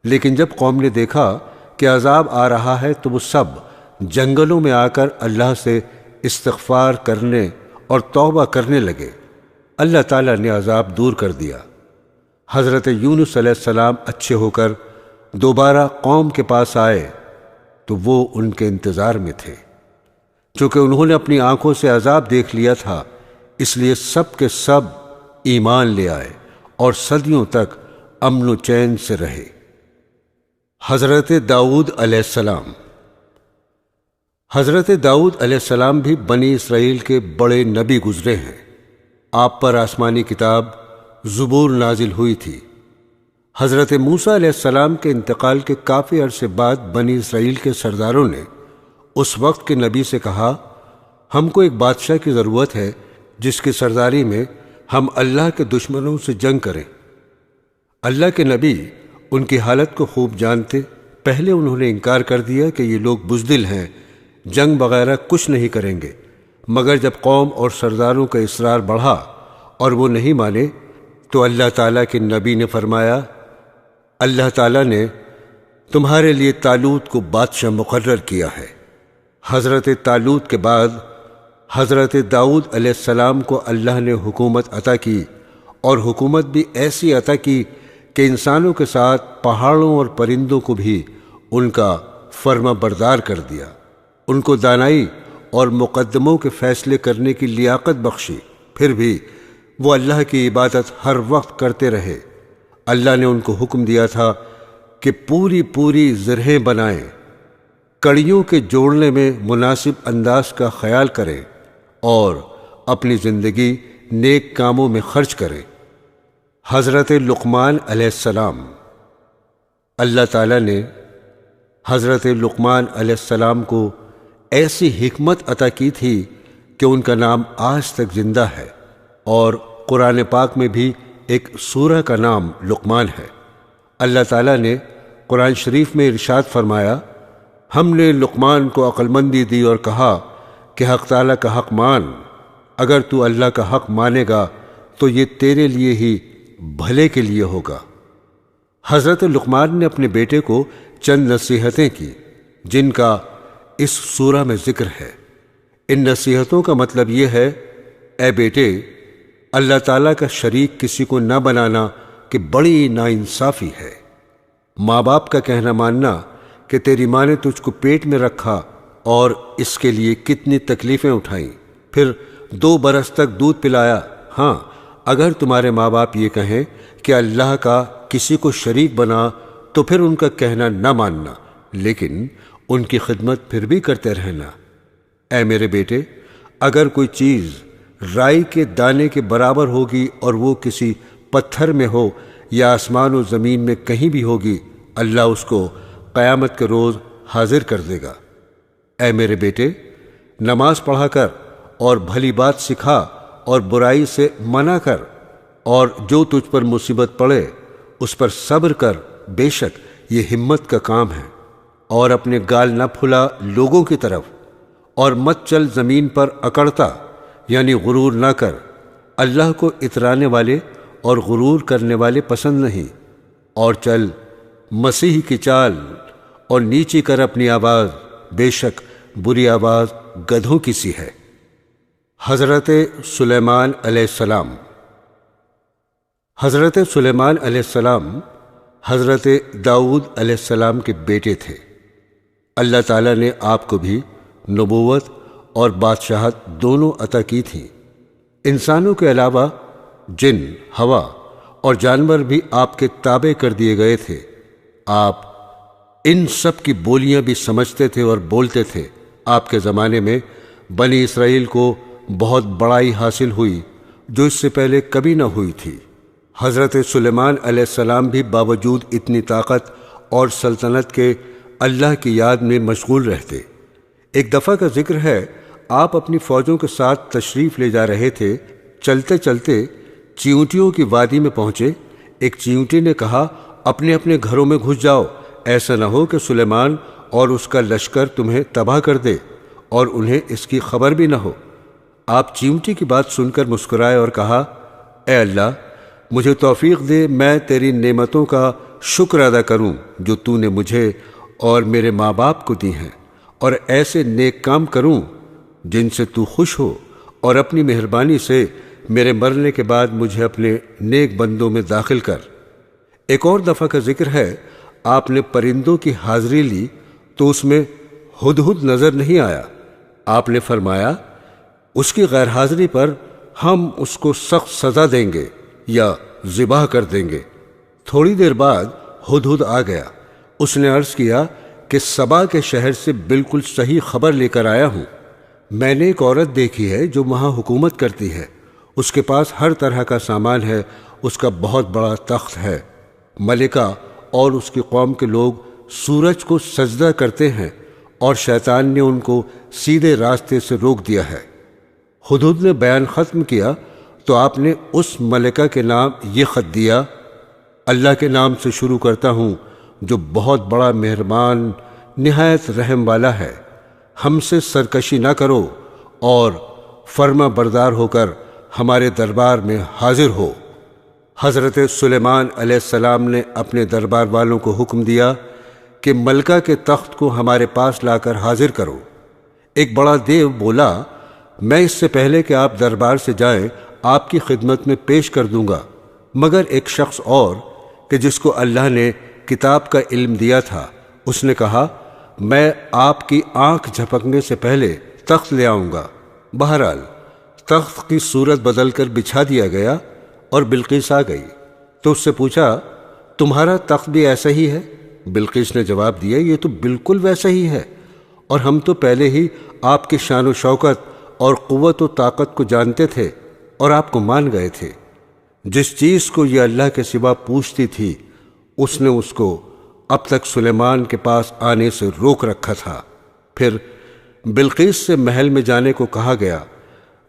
لیکن جب قوم نے دیکھا کہ عذاب آ رہا ہے تو وہ سب جنگلوں میں آ کر اللہ سے استغفار کرنے اور توبہ کرنے لگے۔ اللہ تعالیٰ نے عذاب دور کر دیا۔ حضرت یونس علیہ السلام اچھے ہو کر دوبارہ قوم کے پاس آئے تو وہ ان کے انتظار میں تھے۔ چونکہ انہوں نے اپنی آنکھوں سے عذاب دیکھ لیا تھا، اس لیے سب کے سب ایمان لے آئے اور صدیوں تک امن و چین سے رہے۔ حضرت داؤد علیہ السلام حضرت داؤد علیہ السلام بھی بنی اسرائیل کے بڑے نبی گزرے ہیں۔ آپ پر آسمانی کتاب زبور نازل ہوئی تھی۔ حضرت موسیٰ علیہ السلام کے انتقال کے کافی عرصے بعد بنی اسرائیل کے سرداروں نے اس وقت کے نبی سے کہا، ہم کو ایک بادشاہ کی ضرورت ہے جس کی سرداری میں ہم اللہ کے دشمنوں سے جنگ کریں۔ اللہ کے نبی ان کی حالت کو خوب جانتے، پہلے انہوں نے انکار کر دیا کہ یہ لوگ بزدل ہیں، جنگ وغیرہ کچھ نہیں کریں گے، مگر جب قوم اور سرداروں کا اصرار بڑھا اور وہ نہیں مانے تو اللہ تعالیٰ کے نبی نے فرمایا، اللہ تعالیٰ نے تمہارے لیے طالوت کو بادشاہ مقرر کیا ہے۔ حضرت طالوت کے بعد حضرت داؤد علیہ السلام کو اللہ نے حکومت عطا کی، اور حکومت بھی ایسی عطا کی کہ انسانوں کے ساتھ پہاڑوں اور پرندوں کو بھی ان کا فرما بردار کر دیا۔ ان کو دانائی اور مقدموں کے فیصلے کرنے کی لیاقت بخشی، پھر بھی وہ اللہ کی عبادت ہر وقت کرتے رہے۔ اللہ نے ان کو حکم دیا تھا کہ پوری پوری زرہیں بنائیں، کڑیوں کے جوڑنے میں مناسب انداز کا خیال کریں اور اپنی زندگی نیک کاموں میں خرچ کریں۔ حضرت لقمان علیہ السلام اللہ تعالیٰ نے حضرت لقمان علیہ السلام کو ایسی حکمت عطا کی تھی کہ ان کا نام آج تک زندہ ہے، اور قرآن پاک میں بھی ایک سورہ کا نام لقمان ہے۔ اللہ تعالیٰ نے قرآن شریف میں ارشاد فرمایا، ہم نے لقمان کو عقل مندی دی اور کہا کہ حق تعالیٰ کا حق مان، اگر تو اللہ کا حق مانے گا تو یہ تیرے لیے ہی بھلے کے لیے ہوگا۔ حضرت لقمان نے اپنے بیٹے کو چند نصیحتیں کی جن کا اس سورہ میں ذکر ہے۔ ان نصیحتوں کا مطلب یہ ہے، اے بیٹے، اللہ تعالیٰ کا شریک کسی کو نہ بنانا کہ بڑی ناانصافی ہے۔ ماں باپ کا کہنا ماننا کہ تیری ماں نے تجھ کو پیٹ میں رکھا اور اس کے لیے کتنی تکلیفیں اٹھائیں، پھر 2 برس تک دودھ پلایا۔ ہاں، اگر تمہارے ماں باپ یہ کہیں کہ اللہ کا کسی کو شریک بنا تو پھر ان کا کہنا نہ ماننا، لیکن ان کی خدمت پھر بھی کرتے رہنا۔ اے میرے بیٹے، اگر کوئی چیز رائی کے دانے کے برابر ہوگی اور وہ کسی پتھر میں ہو یا آسمان و زمین میں کہیں بھی ہوگی، اللہ اس کو قیامت کے روز حاضر کر دے گا۔ اے میرے بیٹے، نماز پڑھا کر اور بھلی بات سکھا اور برائی سے منع کر، اور جو تجھ پر مصیبت پڑے اس پر صبر کر، بے شک یہ ہمت کا کام ہے۔ اور اپنے گال نہ پھلا لوگوں کی طرف، اور مت چل زمین پر اکڑتا، یعنی غرور نہ کر۔ اللہ کو اترانے والے اور غرور کرنے والے پسند نہیں۔ اور چل مسیح کی چال اور نیچی کر اپنی آواز، بے شک بری آواز گدھوں کی سی ہے۔ حضرت سلیمان علیہ السلام۔ حضرت سلیمان علیہ السلام حضرت داؤد علیہ السلام کے بیٹے تھے۔ اللہ تعالیٰ نے آپ کو بھی نبوت اور بادشاہت دونوں عطا کی تھیں۔ انسانوں کے علاوہ جن، ہوا اور جانور بھی آپ کے تابع کر دیے گئے تھے۔ آپ ان سب کی بولیاں بھی سمجھتے تھے اور بولتے تھے۔ آپ کے زمانے میں بنی اسرائیل کو بہت بڑائی حاصل ہوئی جو اس سے پہلے کبھی نہ ہوئی تھی۔ حضرت سلیمان علیہ السلام بھی باوجود اتنی طاقت اور سلطنت کے اللہ کی یاد میں مشغول رہتے۔ ایک دفعہ کا ذکر ہے، آپ اپنی فوجوں کے ساتھ تشریف لے جا رہے تھے۔ چلتے چلتے چیونٹیوں کی وادی میں پہنچے۔ ایک چیونٹی نے کہا، اپنے اپنے گھروں میں گھس جاؤ، ایسا نہ ہو کہ سلیمان اور اس کا لشکر تمہیں تباہ کر دے اور انہیں اس کی خبر بھی نہ ہو۔ آپ چیونٹی کی بات سن کر مسکرائے اور کہا، اے اللہ، مجھے توفیق دے، میں تیری نعمتوں کا شکر ادا کروں جو تو نے مجھے اور میرے ماں باپ کو دی ہیں، اور ایسے نیک کام کروں جن سے تو خوش ہو، اور اپنی مہربانی سے میرے مرنے کے بعد مجھے اپنے نیک بندوں میں داخل کر۔ ایک اور دفعہ کا ذکر ہے، آپ نے پرندوں کی حاضری لی تو اس میں ہدہد نظر نہیں آیا۔ آپ نے فرمایا، اس کی غیر حاضری پر ہم اس کو سخت سزا دیں گے یا ذبح کر دیں گے۔ تھوڑی دیر بعد ہدہد آ گیا۔ اس نے عرض کیا کہ سبا کے شہر سے بالکل صحیح خبر لے کر آیا ہوں۔ میں نے ایک عورت دیکھی ہے جو وہاں حکومت کرتی ہے۔ اس کے پاس ہر طرح کا سامان ہے، اس کا بہت بڑا تخت ہے۔ ملکہ اور اس کی قوم کے لوگ سورج کو سجدہ کرتے ہیں، اور شیطان نے ان کو سیدھے راستے سے روک دیا ہے۔ ہدہد نے بیان ختم کیا تو آپ نے اس ملکہ کے نام یہ خط دیا، اللہ کے نام سے شروع کرتا ہوں جو بہت بڑا مہربان نہایت رحم والا ہے۔ ہم سے سرکشی نہ کرو اور فرما بردار ہو کر ہمارے دربار میں حاضر ہو۔ حضرت سلیمان علیہ السلام نے اپنے دربار والوں کو حکم دیا کہ ملکہ کے تخت کو ہمارے پاس لا کر حاضر کرو۔ ایک بڑا دیو بولا، میں اس سے پہلے کہ آپ دربار سے جائیں آپ کی خدمت میں پیش کر دوں گا، مگر ایک شخص اور کہ جس کو اللہ نے کتاب کا علم دیا تھا، اس نے کہا، میں آپ کی آنکھ جھپکنے سے پہلے تخت لے آؤں گا۔ بہرحال تخت کی صورت بدل کر بچھا دیا گیا اور بلقیس آ گئی تو اس سے پوچھا، تمہارا تخت بھی ایسا ہی ہے؟ بلقیس نے جواب دیا، یہ تو بالکل ویسا ہی ہے، اور ہم تو پہلے ہی آپ کی شان و شوکت اور قوت و طاقت کو جانتے تھے اور آپ کو مان گئے تھے۔ جس چیز کو یہ اللہ کے سوا پوچھتی تھی اس نے اس کو اب تک سلیمان کے پاس آنے سے روک رکھا تھا۔ پھر بلقیس سے محل میں جانے کو کہا گیا۔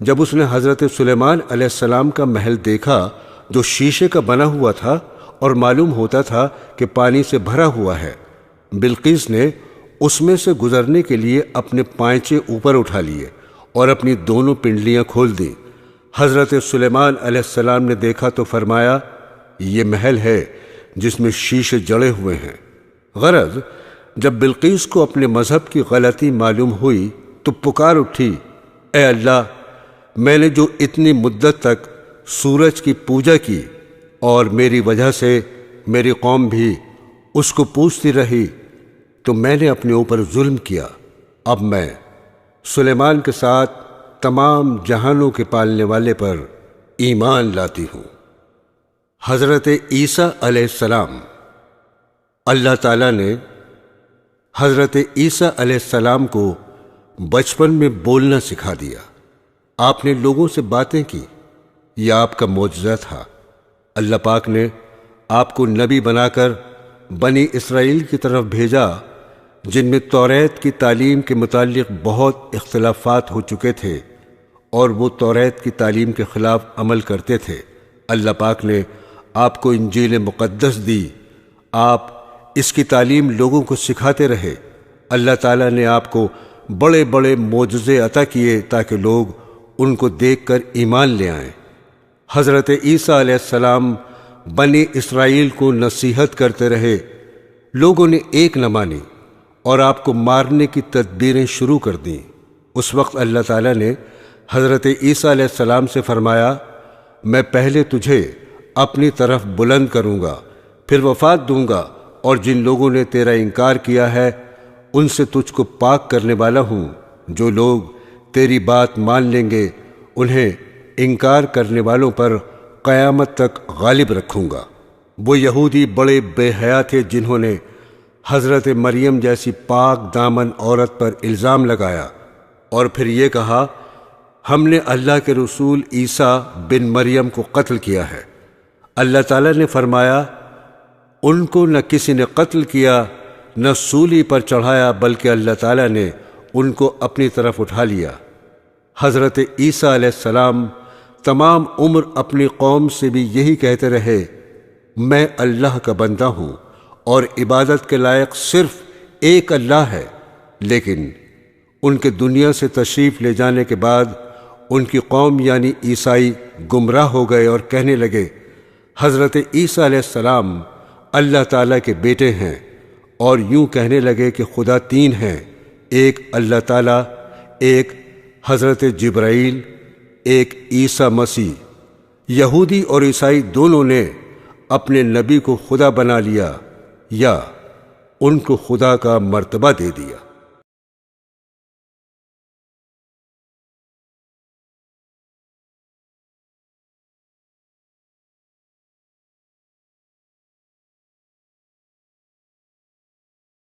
جب اس نے حضرت سلیمان علیہ السلام کا محل دیکھا جو شیشے کا بنا ہوا تھا اور معلوم ہوتا تھا کہ پانی سے بھرا ہوا ہے، بلقیس نے اس میں سے گزرنے کے لیے اپنے پائنچے اوپر اٹھا لیے اور اپنی دونوں پنڈلیاں کھول دیں۔ حضرت سلیمان علیہ السلام نے دیکھا تو فرمایا، یہ محل ہے جس میں شیشے جڑے ہوئے ہیں۔ غرض جب بلقیس کو اپنے مذہب کی غلطی معلوم ہوئی تو پکار اٹھی، اے اللہ، میں نے جو اتنی مدت تک سورج کی پوجا کی اور میری وجہ سے میری قوم بھی اس کو پوجتی رہی تو میں نے اپنے اوپر ظلم کیا۔ اب میں سلیمان کے ساتھ تمام جہانوں کے پالنے والے پر ایمان لاتی ہوں۔ حضرت عیسیٰ علیہ السلام۔ اللہ تعالیٰ نے حضرت عیسیٰ علیہ السلام کو بچپن میں بولنا سکھا دیا۔ آپ نے لوگوں سے باتیں کی، یہ آپ کا معجزہ تھا۔ اللہ پاک نے آپ کو نبی بنا کر بنی اسرائیل کی طرف بھیجا، جن میں توریت کی تعلیم کے متعلق بہت اختلافات ہو چکے تھے اور وہ توریت کی تعلیم کے خلاف عمل کرتے تھے۔ اللہ پاک نے آپ کو انجیل مقدس دی، آپ اس کی تعلیم لوگوں کو سکھاتے رہے۔ اللہ تعالیٰ نے آپ کو بڑے بڑے معجزے عطا کیے تاکہ لوگ ان کو دیکھ کر ایمان لے آئیں۔ حضرت عیسیٰ علیہ السلام بنی اسرائیل کو نصیحت کرتے رہے، لوگوں نے ایک نہ مانی اور آپ کو مارنے کی تدبیریں شروع کر دیں۔ اس وقت اللہ تعالیٰ نے حضرت عیسیٰ علیہ السلام سے فرمایا، میں پہلے تجھے اپنی طرف بلند کروں گا، پھر وفات دوں گا، اور جن لوگوں نے تیرا انکار کیا ہے ان سے تجھ کو پاک کرنے والا ہوں۔ جو لوگ تیری بات مان لیں گے انہیں انکار کرنے والوں پر قیامت تک غالب رکھوں گا۔ وہ یہودی بڑے بے حیا تھے جنہوں نے حضرت مریم جیسی پاک دامن عورت پر الزام لگایا اور پھر یہ کہا، ہم نے اللہ کے رسول عیسیٰ بن مریم کو قتل کیا ہے۔ اللہ تعالیٰ نے فرمایا، ان کو نہ کسی نے قتل کیا نہ سولی پر چڑھایا، بلکہ اللہ تعالیٰ نے ان کو اپنی طرف اٹھا لیا۔ حضرت عیسیٰ علیہ السلام تمام عمر اپنی قوم سے بھی یہی کہتے رہے، میں اللہ کا بندہ ہوں اور عبادت کے لائق صرف ایک اللہ ہے۔ لیکن ان کے دنیا سے تشریف لے جانے کے بعد ان کی قوم یعنی عیسائی گمراہ ہو گئے اور کہنے لگے، حضرت عیسیٰ علیہ السلام اللہ تعالیٰ کے بیٹے ہیں، اور یوں کہنے لگے کہ خدا تین ہیں، ایک اللہ تعالیٰ، ایک حضرت جبرائیل، ایک عیسیٰ مسیح۔ یہودی اور عیسائی دونوں نے اپنے نبی کو خدا بنا لیا یا ان کو خدا کا مرتبہ دے دیا۔